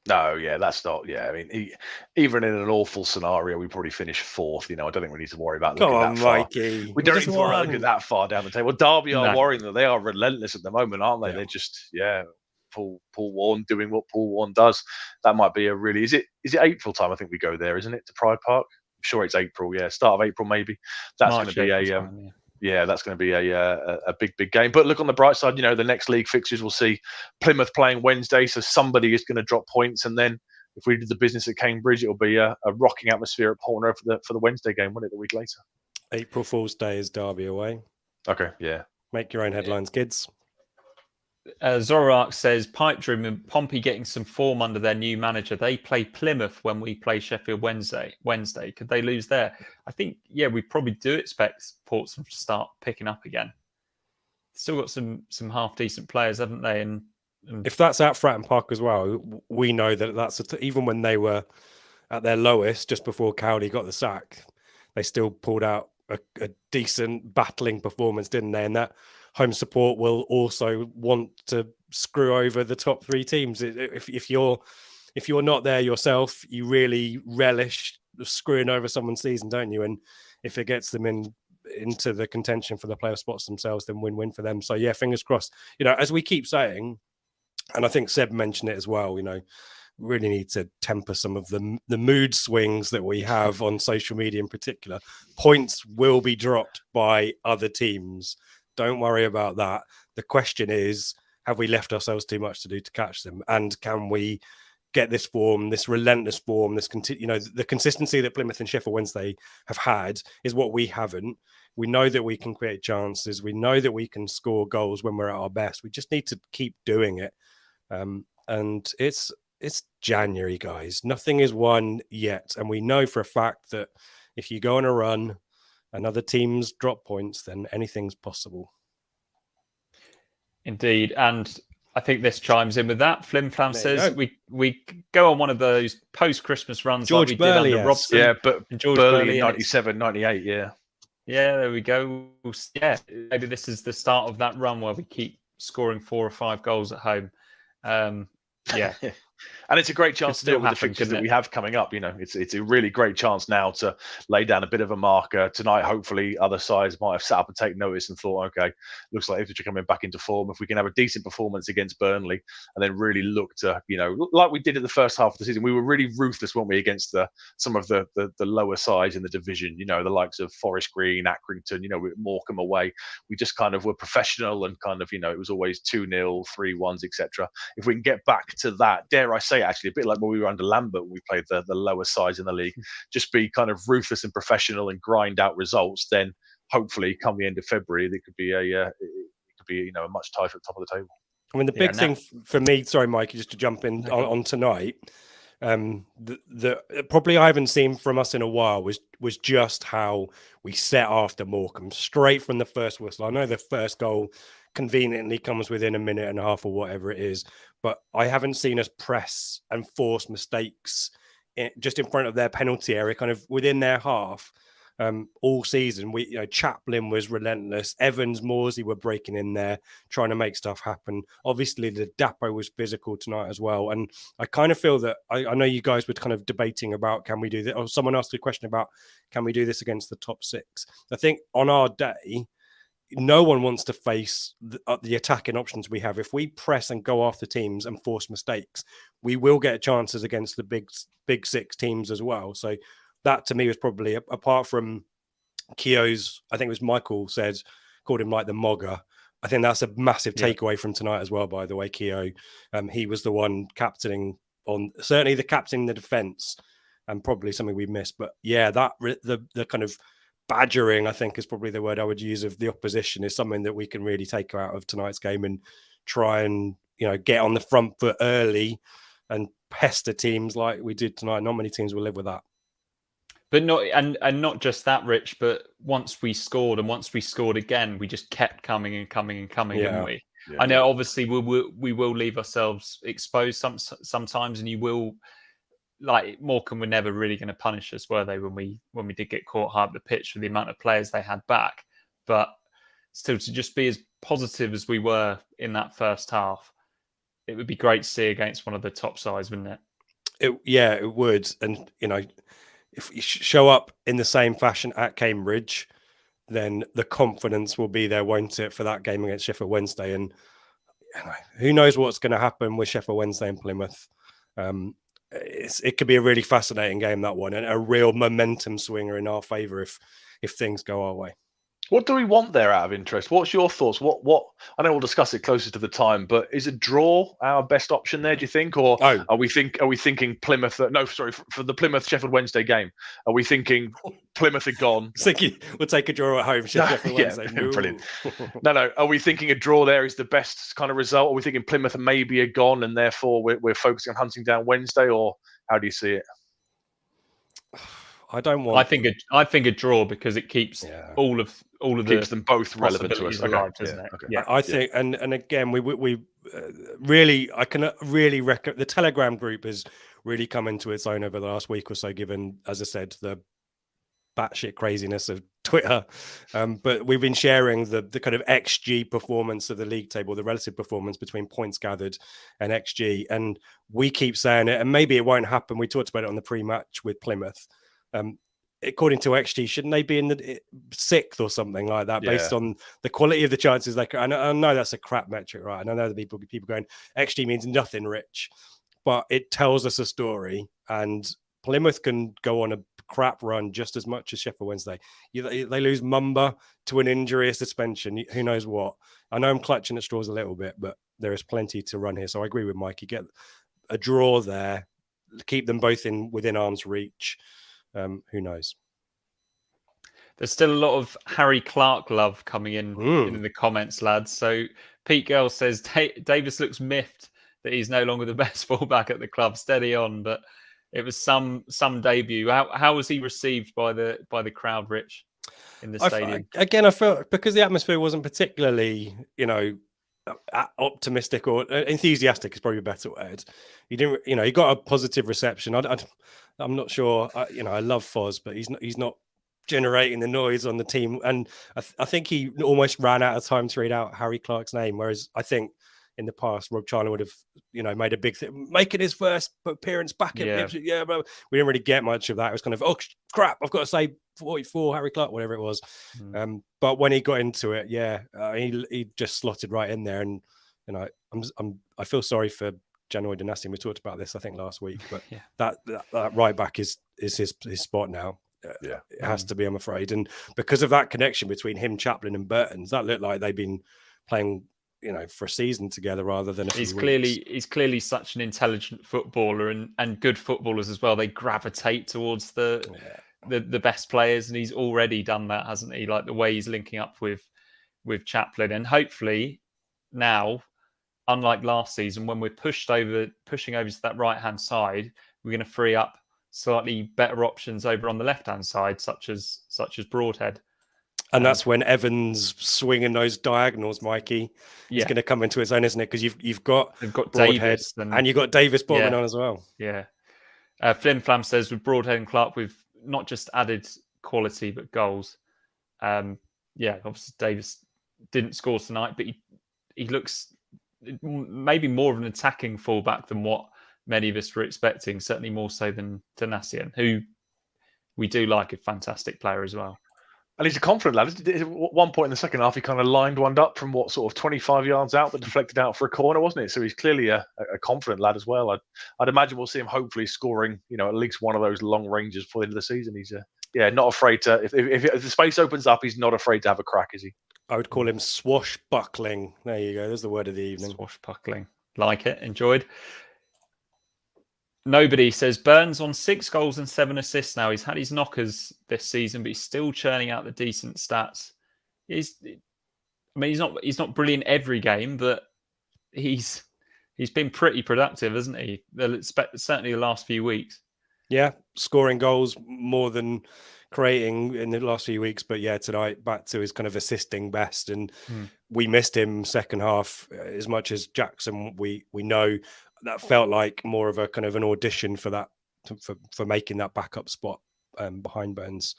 No, that's not. I mean, even in an awful scenario, we probably finish fourth. I don't think we need to worry about looking that far. Mikey. We don't need to worry about looking that far down the table. Derby are worrying that they are relentless at the moment, aren't they? Yeah. They're just Paul Warne doing what Paul Warne does. That might be a really. Is it April time? I think we go there, isn't it, to Pride Park? I'm sure it's April. Yeah, start of April maybe. That's going to be that's going to be a big game. But look on the bright side, the next league fixtures, we'll see Plymouth playing Wednesday, so somebody is going to drop points. And then if we did the business at Cambridge, it'll be a rocking atmosphere at Portner for the Wednesday game, won't it, the week later? April Fool's Day is Derby away. Okay, yeah. Make your own headlines, kids. Zorark says, Pipe Dream and Pompey getting some form under their new manager. They play Plymouth when we play Sheffield Wednesday. Could they lose there? I think, we probably do expect Portsmouth to start picking up again. Still got some half decent players, haven't they? And if that's at Fratton Park as well, we know that that's even when they were at their lowest, just before Cowley got the sack, they still pulled out a decent battling performance, didn't they? And that home support will also want to screw over the top three teams. If you're not there yourself, you really relish screwing over someone's season, don't you? And if it gets them into the contention for the playoff spots themselves, then win-win for them. So fingers crossed. As we keep saying, and I think Seb mentioned it as well, really need to temper some of the mood swings that we have on social media in particular. Points will be dropped by other teams. Don't worry about that. The question is, have we left ourselves too much to do to catch them? And can we get this form, this relentless form, the consistency that Plymouth and Sheffield Wednesday have had is what we haven't. We know that we can create chances. We know that we can score goals when we're at our best. We just need to keep doing it. And it's January, guys. Nothing is won yet. And we know for a fact that if you go on a run and other teams drop points, then anything's possible. Indeed. And I think this chimes in with that. Flim Flam says we go on one of those post-Christmas runs George like we Burley, did under Robson. Yeah, but George Burley in 97, 98, yeah. Yeah, there we go. Yeah, maybe this is the start of that run where we keep scoring 4 or 5 goals at home. And it's a great chance to do it with the fixtures that we have coming up. It's a really great chance now to lay down a bit of a marker. Tonight, hopefully, other sides might have sat up and taken notice and thought, okay, looks like Ipswich are coming back into form. If we can have a decent performance against Burnley and then really look to, like we did in the first half of the season, we were really ruthless, weren't we, against some of the lower sides in the division, the likes of Forest Green, Accrington, Morecambe away. We just kind of were professional and kind of, it was always 2-0, 3-1s, etc. If we can get back to that, dare I say, actually, a bit like when we were under Lambert, when we played the lower sides in the league, just be kind of ruthless and professional and grind out results, then hopefully come the end of February, it could be a much tighter at the top of the table. I mean, the big thing for me, sorry, Mikey, just to jump in on tonight, Probably I haven't seen from us in a while was just how we set after Morecambe straight from the first whistle. I know the first goal conveniently comes within a minute and a half or whatever it is, but I haven't seen us press and force mistakes just in front of their penalty area, kind of within their half. All season, Chaplin was relentless. Evans, Morsey were breaking in there, trying to make stuff happen. Obviously, Ladapo was physical tonight as well. And I kind of feel that I know you guys were kind of debating about can we do this, or someone asked a question about can we do this against the top six. I think on our day, no one wants to face the attacking options we have. If we press and go after teams and force mistakes, we will get chances against the big six teams as well. So that to me was probably, apart from Keogh's, I think it was Michael called him like the Mogger. I think that's a massive takeaway from tonight as well, by the way, Keogh. He was the one captaining certainly the captain in the defence, and probably something we missed. But yeah, the kind of badgering, I think is probably the word I would use, of the opposition is something that we can really take out of tonight's game and try and, get on the front foot early and pester teams like we did tonight. Not many teams will live with that. But not just that, Rich, but once we scored again, we just kept coming and coming and coming, didn't we? Yeah. I know obviously we will leave ourselves exposed sometimes, and you will, like, Morecambe were never really going to punish us, were they, when we did get caught high up the pitch with the amount of players they had back. But still, to just be as positive as we were in that first half, it would be great to see against one of the top sides, wouldn't it? It would. And, if we show up in the same fashion at Cambridge, then the confidence will be there, won't it, for that game against Sheffield Wednesday? And who knows what's going to happen with Sheffield Wednesday and Plymouth. It could be a really fascinating game, that one, and a real momentum swinger in our favour if things go our way. What do we want there out of interest? What's your thoughts? What I know we'll discuss it closer to the time, but is a draw our best option there, do you think? Or are we thinking Plymouth? For the Plymouth Sheffield Wednesday game, are we thinking Plymouth are gone? Thinking we'll take a draw at home, Sheffield Wednesday. Brilliant. No. Are we thinking a draw there is the best kind of result? Are we thinking Plymouth maybe are gone and therefore we're focusing on hunting down Wednesday, or how do you see it? I think a draw, because it keeps all of keeps them both relevant to us. Alive, doesn't it? Okay. Yeah, I think, and again, we really, I can really recommend. The Telegram group has really come into its own over the last week or so, given, as I said, the batshit craziness of Twitter. But we've been sharing the kind of XG performance of the league table, the relative performance between points gathered and XG, and we keep saying it, and maybe it won't happen. We talked about it on the pre-match with Plymouth. According to XG, shouldn't they be in the sixth or something like that, based on the quality of the chances? I know that's a crap metric, right? And I know the people going, XG means nothing, Rich, but it tells us a story. And Plymouth can go on a crap run just as much as Sheffield Wednesday. They lose Mumba to an injury, a suspension, who knows what. I know I'm clutching at straws a little bit, but there is plenty to run here. So I agree with Mike. You get a draw there, keep them both within arm's reach. Who knows? There's still a lot of Harry Clark love coming in the comments, lads. So Pete Girl says Davis looks miffed that he's no longer the best fullback at the club. Steady on, but it was some debut. How was he received by the crowd, Rich, in the stadium? I felt, because the atmosphere wasn't particularly, optimistic or enthusiastic is probably a better word. He didn't, he got a positive reception. I'm not sure. I love Foz, but he's not generating the noise on the team. And I think he almost ran out of time to read out Harry Clark's name. Whereas I think in the past, Rob Chandler would have, made a big thing, making his first appearance back at Ipswich. Yeah, but we didn't really get much of that. It was kind of, oh crap, I've got to say 44 Harry Clark, whatever it was. But when he got into it, he just slotted right in there. And I feel sorry for Janoy Dynasty. We talked about this, I think, last week. But that right back is his spot now. It has to be, I'm afraid. And because of that connection between him, Chaplin, and Burton's, that looked like they've been playing, for a season together rather than a few weeks. He's clearly such an intelligent footballer, and good footballers as well. They gravitate towards the best players, and he's already done that, hasn't he? Like the way he's linking up with Chaplin, and hopefully now, unlike last season when we're pushing over to that right hand side, we're going to free up slightly better options over on the left-hand side, such as Broadhead. And that's when Evans swinging those diagonals, Mikey, is going to come into its own, isn't it? Because you've got Broadhead Davis and you've got Davis bobbing on as well. Yeah. Flim Flam says with Broadhead and Clark, we've not just added quality but goals. Obviously Davis didn't score tonight, but he looks maybe more of an attacking fullback than what many of us were expecting. Certainly more so than Tanasian, who we do like, a fantastic player as well. And he's a confident lad. At one point in the second half, he kind of lined one up from 25 yards out that deflected out for a corner, wasn't it? So he's clearly a confident lad as well. I'd imagine we'll see him hopefully scoring, at least one of those long ranges before the end of the season. He's not afraid to. If the space opens up, he's not afraid to have a crack, is he? I would call him swashbuckling. There you go. There's the word of the evening. Swashbuckling. Like it. Enjoyed. Nobody says Burns on 6 goals and 7 assists now. He's had his knockers this season, but he's still churning out the decent stats. He's not brilliant every game, but he's been pretty productive, hasn't he? Certainly the last few weeks. Yeah, scoring goals more than creating in the last few weeks. But yeah, tonight back to his kind of assisting best. And we missed him second half as much as Jackson. We know that felt like more of a kind of an audition for that, for making that backup spot behind Burns.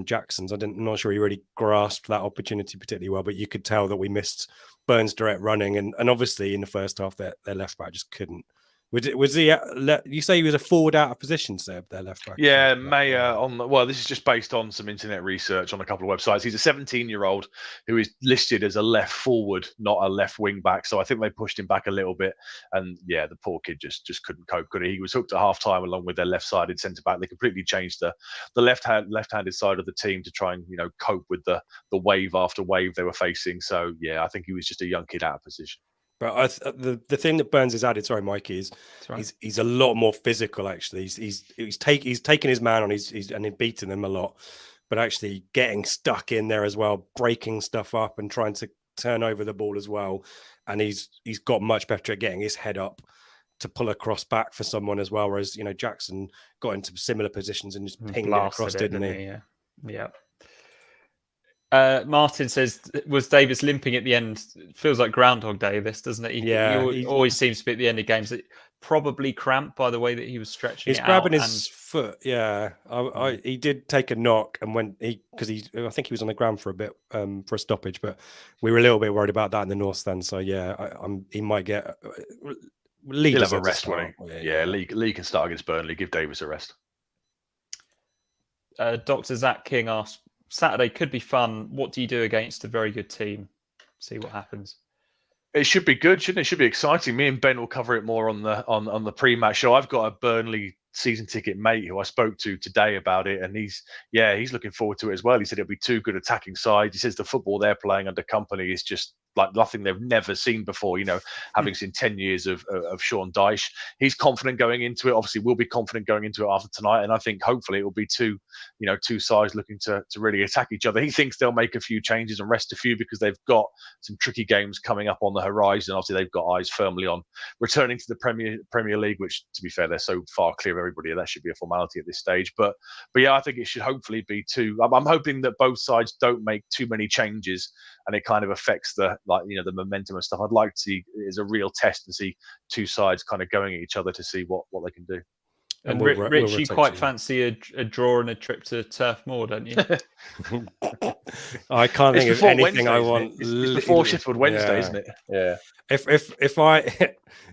Jackson's. I'm not sure he really grasped that opportunity particularly well, but you could tell that we missed Burns' direct running. And obviously in the first half, their left back just couldn't. Was he? You say he was a forward out of position, Seb, their left back? Yeah, Mayer this is just based on some internet research on a couple of websites. He's a 17-year-old who is listed as a left forward, not a left wing back. So I think they pushed him back a little bit. And yeah, the poor kid just couldn't cope, could he? He was hooked at half time along with their left-sided centre back. They completely changed the left-handed side of the team to try and cope with the wave after wave they were facing. So yeah, I think he was just a young kid out of position. But the thing that Burns has added, sorry, Mikey, is he's a lot more physical. Actually, he's taken his man on, and beaten them a lot, but actually getting stuck in there as well, breaking stuff up and trying to turn over the ball as well. And he's got much better at getting his head up to pull across back for someone as well. Whereas Jackson got into similar positions and just pinged it across, didn't he? Yeah. Martin says, was Davis limping at the end? It feels like Groundhog Day, this, doesn't it? He always seems to be at the end of games. Probably cramped by the way that he was stretching. He's grabbing his foot. Yeah, he did take a knock, and I think he was on the ground for a bit for a stoppage, but we were a little bit worried about that in the North Stand. So yeah, he might get. He'll have a rest, won't he? Yeah, Lee can start against Burnley. Give Davis a rest. Dr. Zach King asked, Saturday could be fun. What do you do against a very good team? See what happens. It should be good, shouldn't it? It should be exciting. Me and Ben will cover it more on the pre-match show. I've got a Burnley season ticket mate who I spoke to today about it, and he's looking forward to it as well. He said it'll be 2 good attacking sides. He says the football they're playing under Company is just like nothing they've never seen before, having seen 10 years of Sean Dyche. He's confident going into it. Obviously, we'll be confident going into it after tonight. And I think hopefully it will be two sides looking to really attack each other. He thinks they'll make a few changes and rest a few because they've got some tricky games coming up on the horizon. Obviously, they've got eyes firmly on returning to the Premier League, which, to be fair, they're so far clear of everybody. That should be a formality at this stage. But yeah, I think it should hopefully be 2. I'm hoping that both sides don't make too many changes and it kind of affects the momentum and stuff. I'd like to see it as a real test and see 2 sides kind of going at each other to see what they can do. And Rich, you quite fancy a draw and a trip to Turf Moor, don't you? I can't think of anything I want. It's before Sheffield Wednesday, isn't it? Yeah.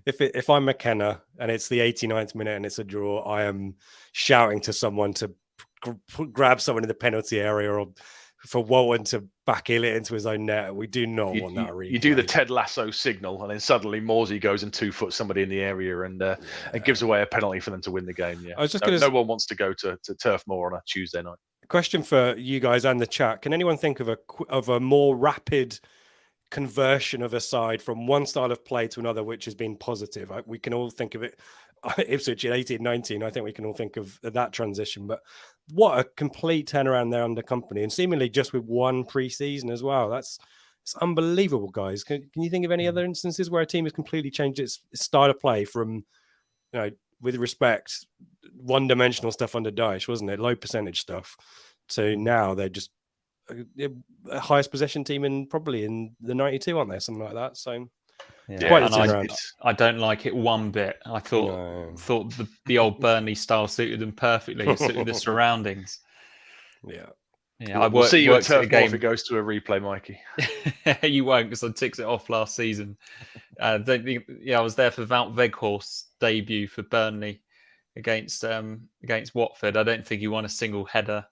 If I'm McKenna and it's the 89th minute and it's a draw, I am shouting to someone to grab someone in the penalty area or for Walton to backheel it into his own net. We do not want that replay. You do the Ted Lasso signal, and then suddenly Morsey goes and 2-foot somebody in the area and gives away a penalty for them to win the game. Yeah, I was just no one wants to go to Turf Moor on a Tuesday night. Question for you guys and the chat: can anyone think of a more rapid conversion of a side from one style of play to another, which has been positive? We can all think of it. Ipswich in 18-19, I think we can all think of that transition. But what a complete turnaround there under Company, and seemingly just with one pre-season as well. It's unbelievable, guys. Can you think of any other instances where a team has completely changed its style of play from with respect, one-dimensional stuff under Dyche, wasn't it? Low percentage stuff. So now they're just a highest possession team in probably in the 92, aren't they? Something like that. So quite the turnaround. I don't like it one bit. I thought the old Burnley style suited them perfectly. It suited the surroundings. Yeah. Yeah, we'll see you at Turf Moor if it goes to a replay, Mikey. You won't, because I ticked it off last season. I was there for Wout Weghorst's debut for Burnley against Watford. I don't think he won a single header.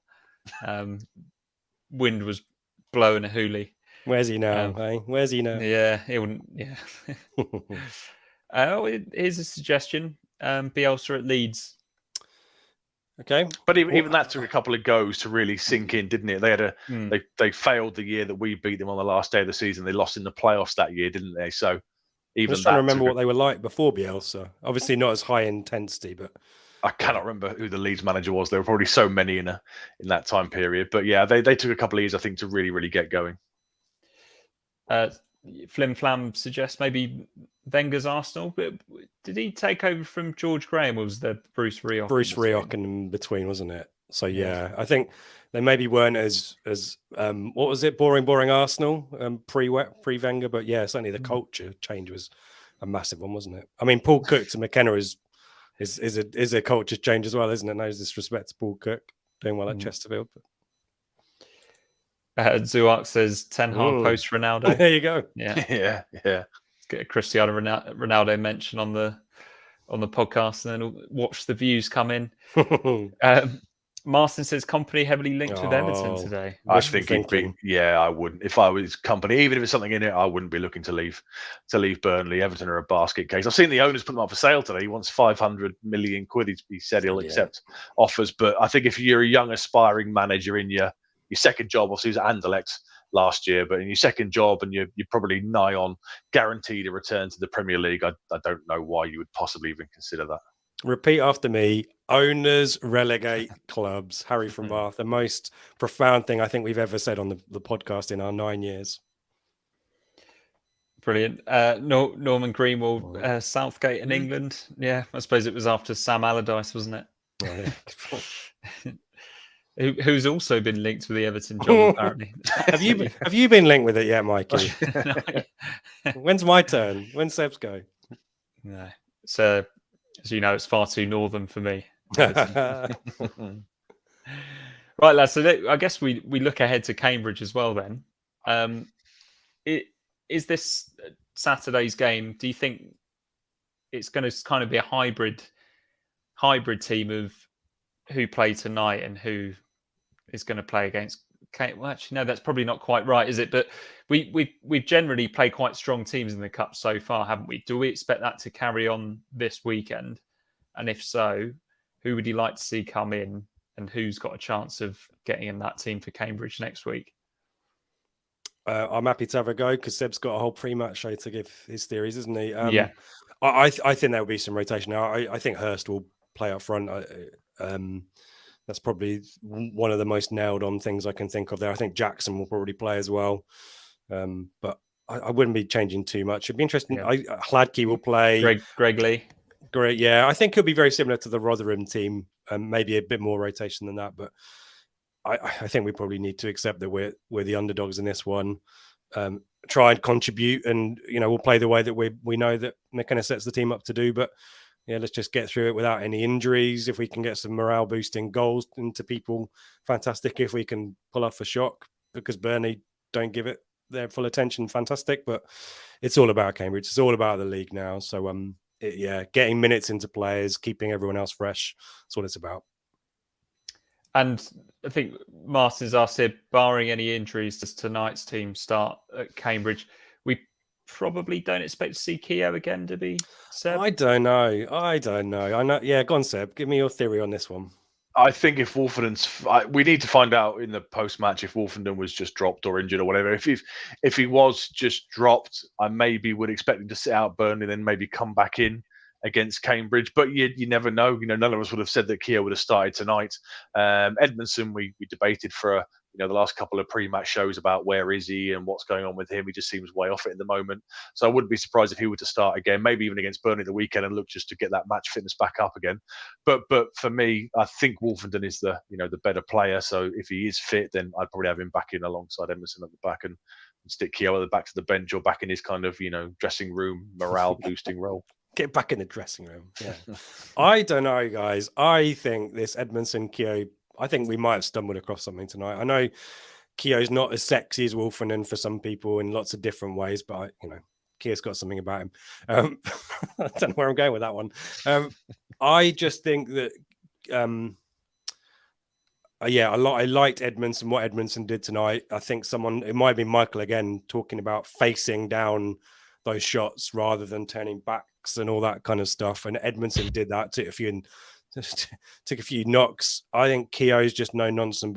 Wind was blowing a hoolie. Where's he now? Where's he now? Yeah, he wouldn't. Yeah. Here's a suggestion: Bielsa at Leeds. Okay, but even that took a couple of goes to really sink in, didn't it? They had they failed the year that we beat them on the last day of the season. They lost in the playoffs that year, didn't they? So even I'm just trying to remember what they were like before Bielsa. Obviously, not as high intensity, but I cannot remember who the Leeds manager was. There were probably so many in that time period. But yeah, they took a couple of years, I think, to really get going. Flim Flam suggests maybe Wenger's Arsenal, but did he take over from George Graham, or was there Bruce Rioch? Bruce Rioch in between, wasn't it? So yeah, I think they maybe weren't as what was it, boring Arsenal pre Wenger, but yeah, certainly the culture change was a massive one, wasn't it? I mean, Paul Cook to McKenna is a culture change as well, isn't it? No disrespect to Paul Cook doing well at Chesterfield. But... Zuak says Ten Hag post Ronaldo. There you go. Yeah. Let's get a Cristiano Ronaldo mention on the podcast, and then watch the views come in. Marston says Company heavily linked with Everton today. I think I wouldn't. If I was Company, even if it's something in it, I wouldn't be looking to leave Burnley. Everton are a basket case. I've seen the owners put them up for sale today. He wants 500 million quid. He said he'll accept offers. But I think if you're a young aspiring manager in your second job, obviously he was at Anderlecht last year, but in your second job and you're probably nigh on guaranteed a return to the Premier League, I don't know why you would possibly even consider that. Repeat after me. Owners relegate clubs. Harry from Bath. The most profound thing I think we've ever said on the podcast in our 9 years. Brilliant. Norman Greenwald, Southgate in England. Yeah, I suppose it was after Sam Allardyce, wasn't it? Who's also been linked with the Everton job, apparently. Have you been linked with it yet, Mikey? When's my turn? When's Seb's go? No. So, as you know, it's far too northern for me. Right, lads. So I guess we look ahead to Cambridge as well then. Is this Saturday's game, do you think it's going to kind of be a hybrid team of who play tonight and who is going to play against? Well, actually, no, that's probably not quite right, is it? But we've generally played quite strong teams in the cup so far, haven't we? Do we expect that to carry on this weekend? And if so, who would you like to see come in, and who's got a chance of getting in that team for Cambridge next week? I'm happy to have a go because Seb's got a whole pre-match show to give his theories, isn't he? Yeah. I think there will be some rotation. Now, I think Hurst will play up front. That's probably one of the most nailed on things I can think of there. I think Jackson will probably play as well. But I wouldn't be changing too much. It'd be interesting. Yeah. Hladky will play. Greg Lee. Great. Yeah, I think he'll be very similar to the Rotherham team. Maybe a bit more rotation than that. But I think we probably need to accept that we're the underdogs in this one. Try and contribute, and we'll play the way that we know that McKenna sets the team up to do. But yeah, let's just get through it without any injuries. If we can get some morale boosting goals into people, fantastic. If we can pull off a shock, because Burnley don't give it their full attention, fantastic. But it's all about Cambridge. It's all about the league now. So getting minutes into players, keeping everyone else fresh. That's what it's about. And I think Martin's asked here, barring any injuries, does tonight's team start at Cambridge? We probably don't expect to see Keogh again, do we, Seb? I don't know. I know. Yeah, go on, Seb. Give me your theory on this one. I think if Wolfenden's... we need to find out in the post-match if Wolfenden was just dropped or injured or whatever. If he was just dropped, I maybe would expect him to sit out Burnley, then maybe come back in against Cambridge, but you never know. None of us would have said that Keogh would have started tonight. Edmondson, we debated for the last couple of pre-match shows about where is he and what's going on with him. He just seems way off it at the moment. So I wouldn't be surprised if he were to start again, maybe even against Burnley the weekend, and look just to get that match fitness back up again. But for me, I think Wolfenden is the better player. So if he is fit, then I'd probably have him back in alongside Emerson at the back and stick Keogh at the back to the bench or back in his kind of dressing room morale boosting role. Get back in the dressing room. Yeah. I don't know, guys. I think this Edmondson Keogh, I think we might have stumbled across something tonight. I know Keogh's not as sexy as Wolfenden for some people in lots of different ways, but Keogh's got something about him. I don't know where I'm going with that one. I just think that I liked Edmondson, what Edmondson did tonight. I think it might be Michael again talking about facing down those shots rather than turning backs and all that kind of stuff. And Edmondson did that, took a few knocks. I think Keogh's just no nonsense,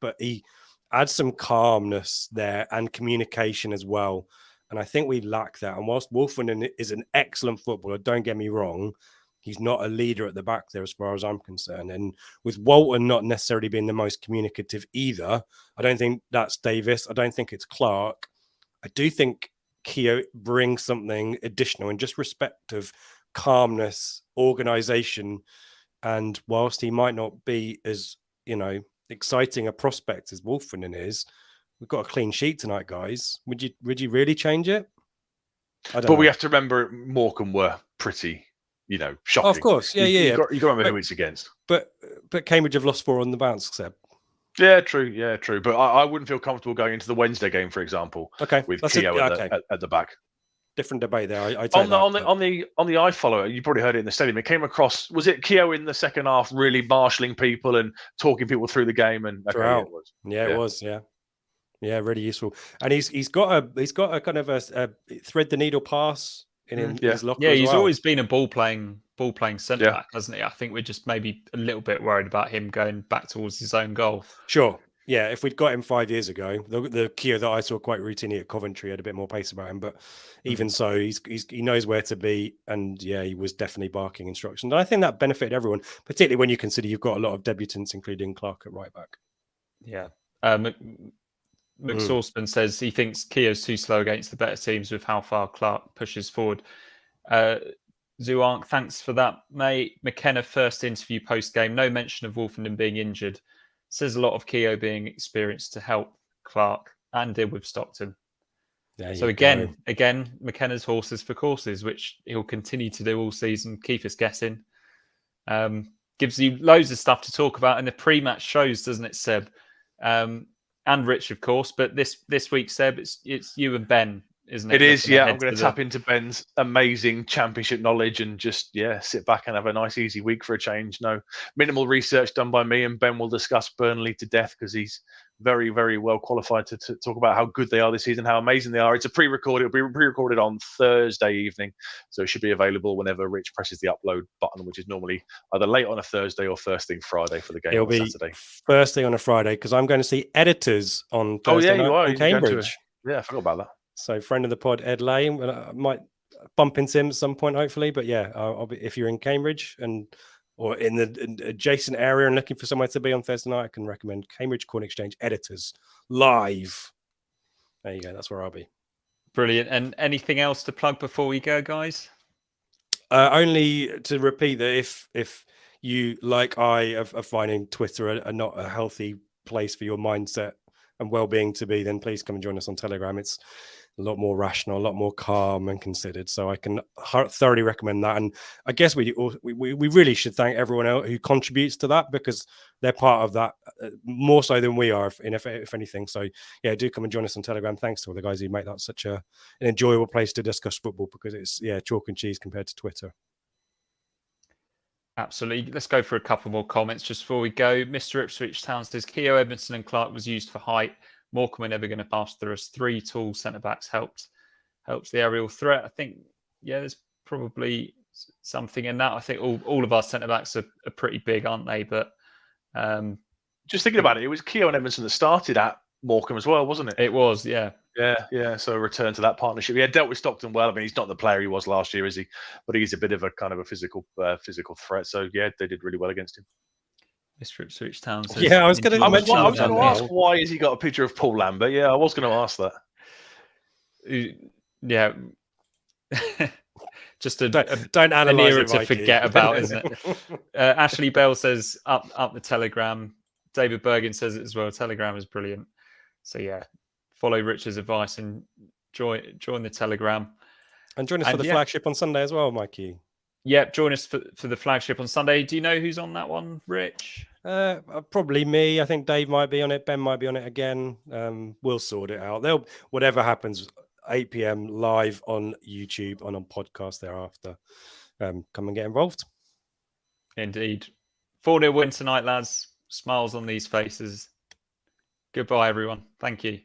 but he adds some calmness there and communication as well. And I think we lack that. And whilst Wolfenden is an excellent footballer, don't get me wrong, he's not a leader at the back there as far as I'm concerned. And with Walton not necessarily being the most communicative either, I don't think that's Davis. I don't think it's Clark. I do think Keogh brings something additional in just respect of calmness, organisation. And whilst he might not be as, exciting a prospect as Wolfenden is, we've got a clean sheet tonight, guys. Would you really change it? I don't know. We have to remember Morecambe were pretty, shocking. Oh, of course. Yeah. You got to remember who it's against. But Cambridge have lost 4 on the bounce, Seb. Yeah, true. But I wouldn't feel comfortable going into the Wednesday game, for example. Okay. With Keogh at the back. Different debate there. I on the iFollow, you probably heard it in the stadium. It came across. Was it Keogh in the second half really marshalling people and talking people through the game? And throughout, it was. Yeah, it was. Yeah, really useful. And he's got a kind of a thread the needle pass in his locker. Yeah, he's always been a ball playing centre back, hasn't he? I think we're just maybe a little bit worried about him going back towards his own goal. Sure. Yeah, if we'd got him 5 years ago, the Keogh that I saw quite routinely at Coventry had a bit more pace about him. But even so, he knows where to be. And yeah, he was definitely barking instructions. And I think that benefited everyone, particularly when you consider you've got a lot of debutants, including Clark at right back. Yeah. McSauceman says he thinks Keogh's too slow against the better teams with how far Clark pushes forward. Zuark, thanks for that, mate. McKenna, first interview post-game. No mention of Wolfenden being injured. Says a lot of Keogh being experienced to help Clark and deal with Stockton. So again, McKenna's horses for courses, which he'll continue to do all season. Keep us guessing. Gives you loads of stuff to talk about in the pre-match shows, doesn't it, Seb? And Rich, of course. But this week, Seb, it's you and Ben, isn't it? It is, yeah. I'm going to tap into Ben's amazing championship knowledge and just, sit back and have a nice, easy week for a change. No minimal research done by me, and Ben will discuss Burnley to death because he's very, very well qualified to talk about how good they are this season, how amazing they are. It's a pre-recorded. It'll be pre-recorded on Thursday evening, so it should be available whenever Rich presses the upload button, which is normally either late on a Thursday or first thing Friday for the game. It'll be Saturday. First thing on a Friday because I'm going to see Editors on Thursday night in Cambridge. Yeah, I forgot about that. So friend of the pod, Ed Lane, I might bump into him at some point, hopefully. But yeah, I'll be, if you're in Cambridge or in the adjacent area and looking for somewhere to be on Thursday night, I can recommend Cambridge Corn Exchange Editors live. There you go. That's where I'll be. Brilliant. And anything else to plug before we go, guys? Only to repeat that if you, like I, are finding Twitter are not a healthy place for your mindset and well-being to be, then please come and join us on Telegram. It's a lot more rational, a lot more calm and considered. So I can thoroughly recommend that. And I guess we really should thank everyone else who contributes to that because they're part of that more so than we are, if anything. So yeah, do come and join us on Telegram. Thanks to all the guys who make that such an enjoyable place to discuss football because it's chalk and cheese compared to Twitter. Absolutely. Let's go for a couple more comments just before we go. Mr. Ipswich Town says Keogh, Edmondson and Clark was used for height. Morecambe are never going to pass through us. 3 tall centre-backs helps the aerial threat. I think, there's probably something in that. I think all of our centre-backs are pretty big, aren't they? But just thinking about it, it was Keogh and Edmondson that started at Morecambe as well, wasn't it? It was, yeah. Yeah. So a return to that partnership. He had dealt with Stockton well. I mean, he's not the player he was last year, is he? But he's a bit of a kind of a physical threat. So yeah, they did really well against him. Mr. Ipswich Town says, Yeah, I was going to I was mention going to ask that. why has he got a picture of Paul Lambert? Yeah, I was going to ask that. Yeah. Just Don't an analyze era it, to Mikey. forget about, isn't it? Ashley Bell says up the Telegram. David Bergen says it as well. Telegram is brilliant. So yeah, follow Richard's advice and join the Telegram. And join us for the flagship on Sunday as well, Mikey. Yep, join us for the flagship on Sunday. Do you know who's on that one, Rich? Probably me. I think Dave might be on it. Ben might be on it again. We'll sort it out. Whatever happens, 8 p.m. live on YouTube and on podcast thereafter. Come and get involved. Indeed. 4-0 win tonight, lads. Smiles on these faces. Goodbye, everyone. Thank you.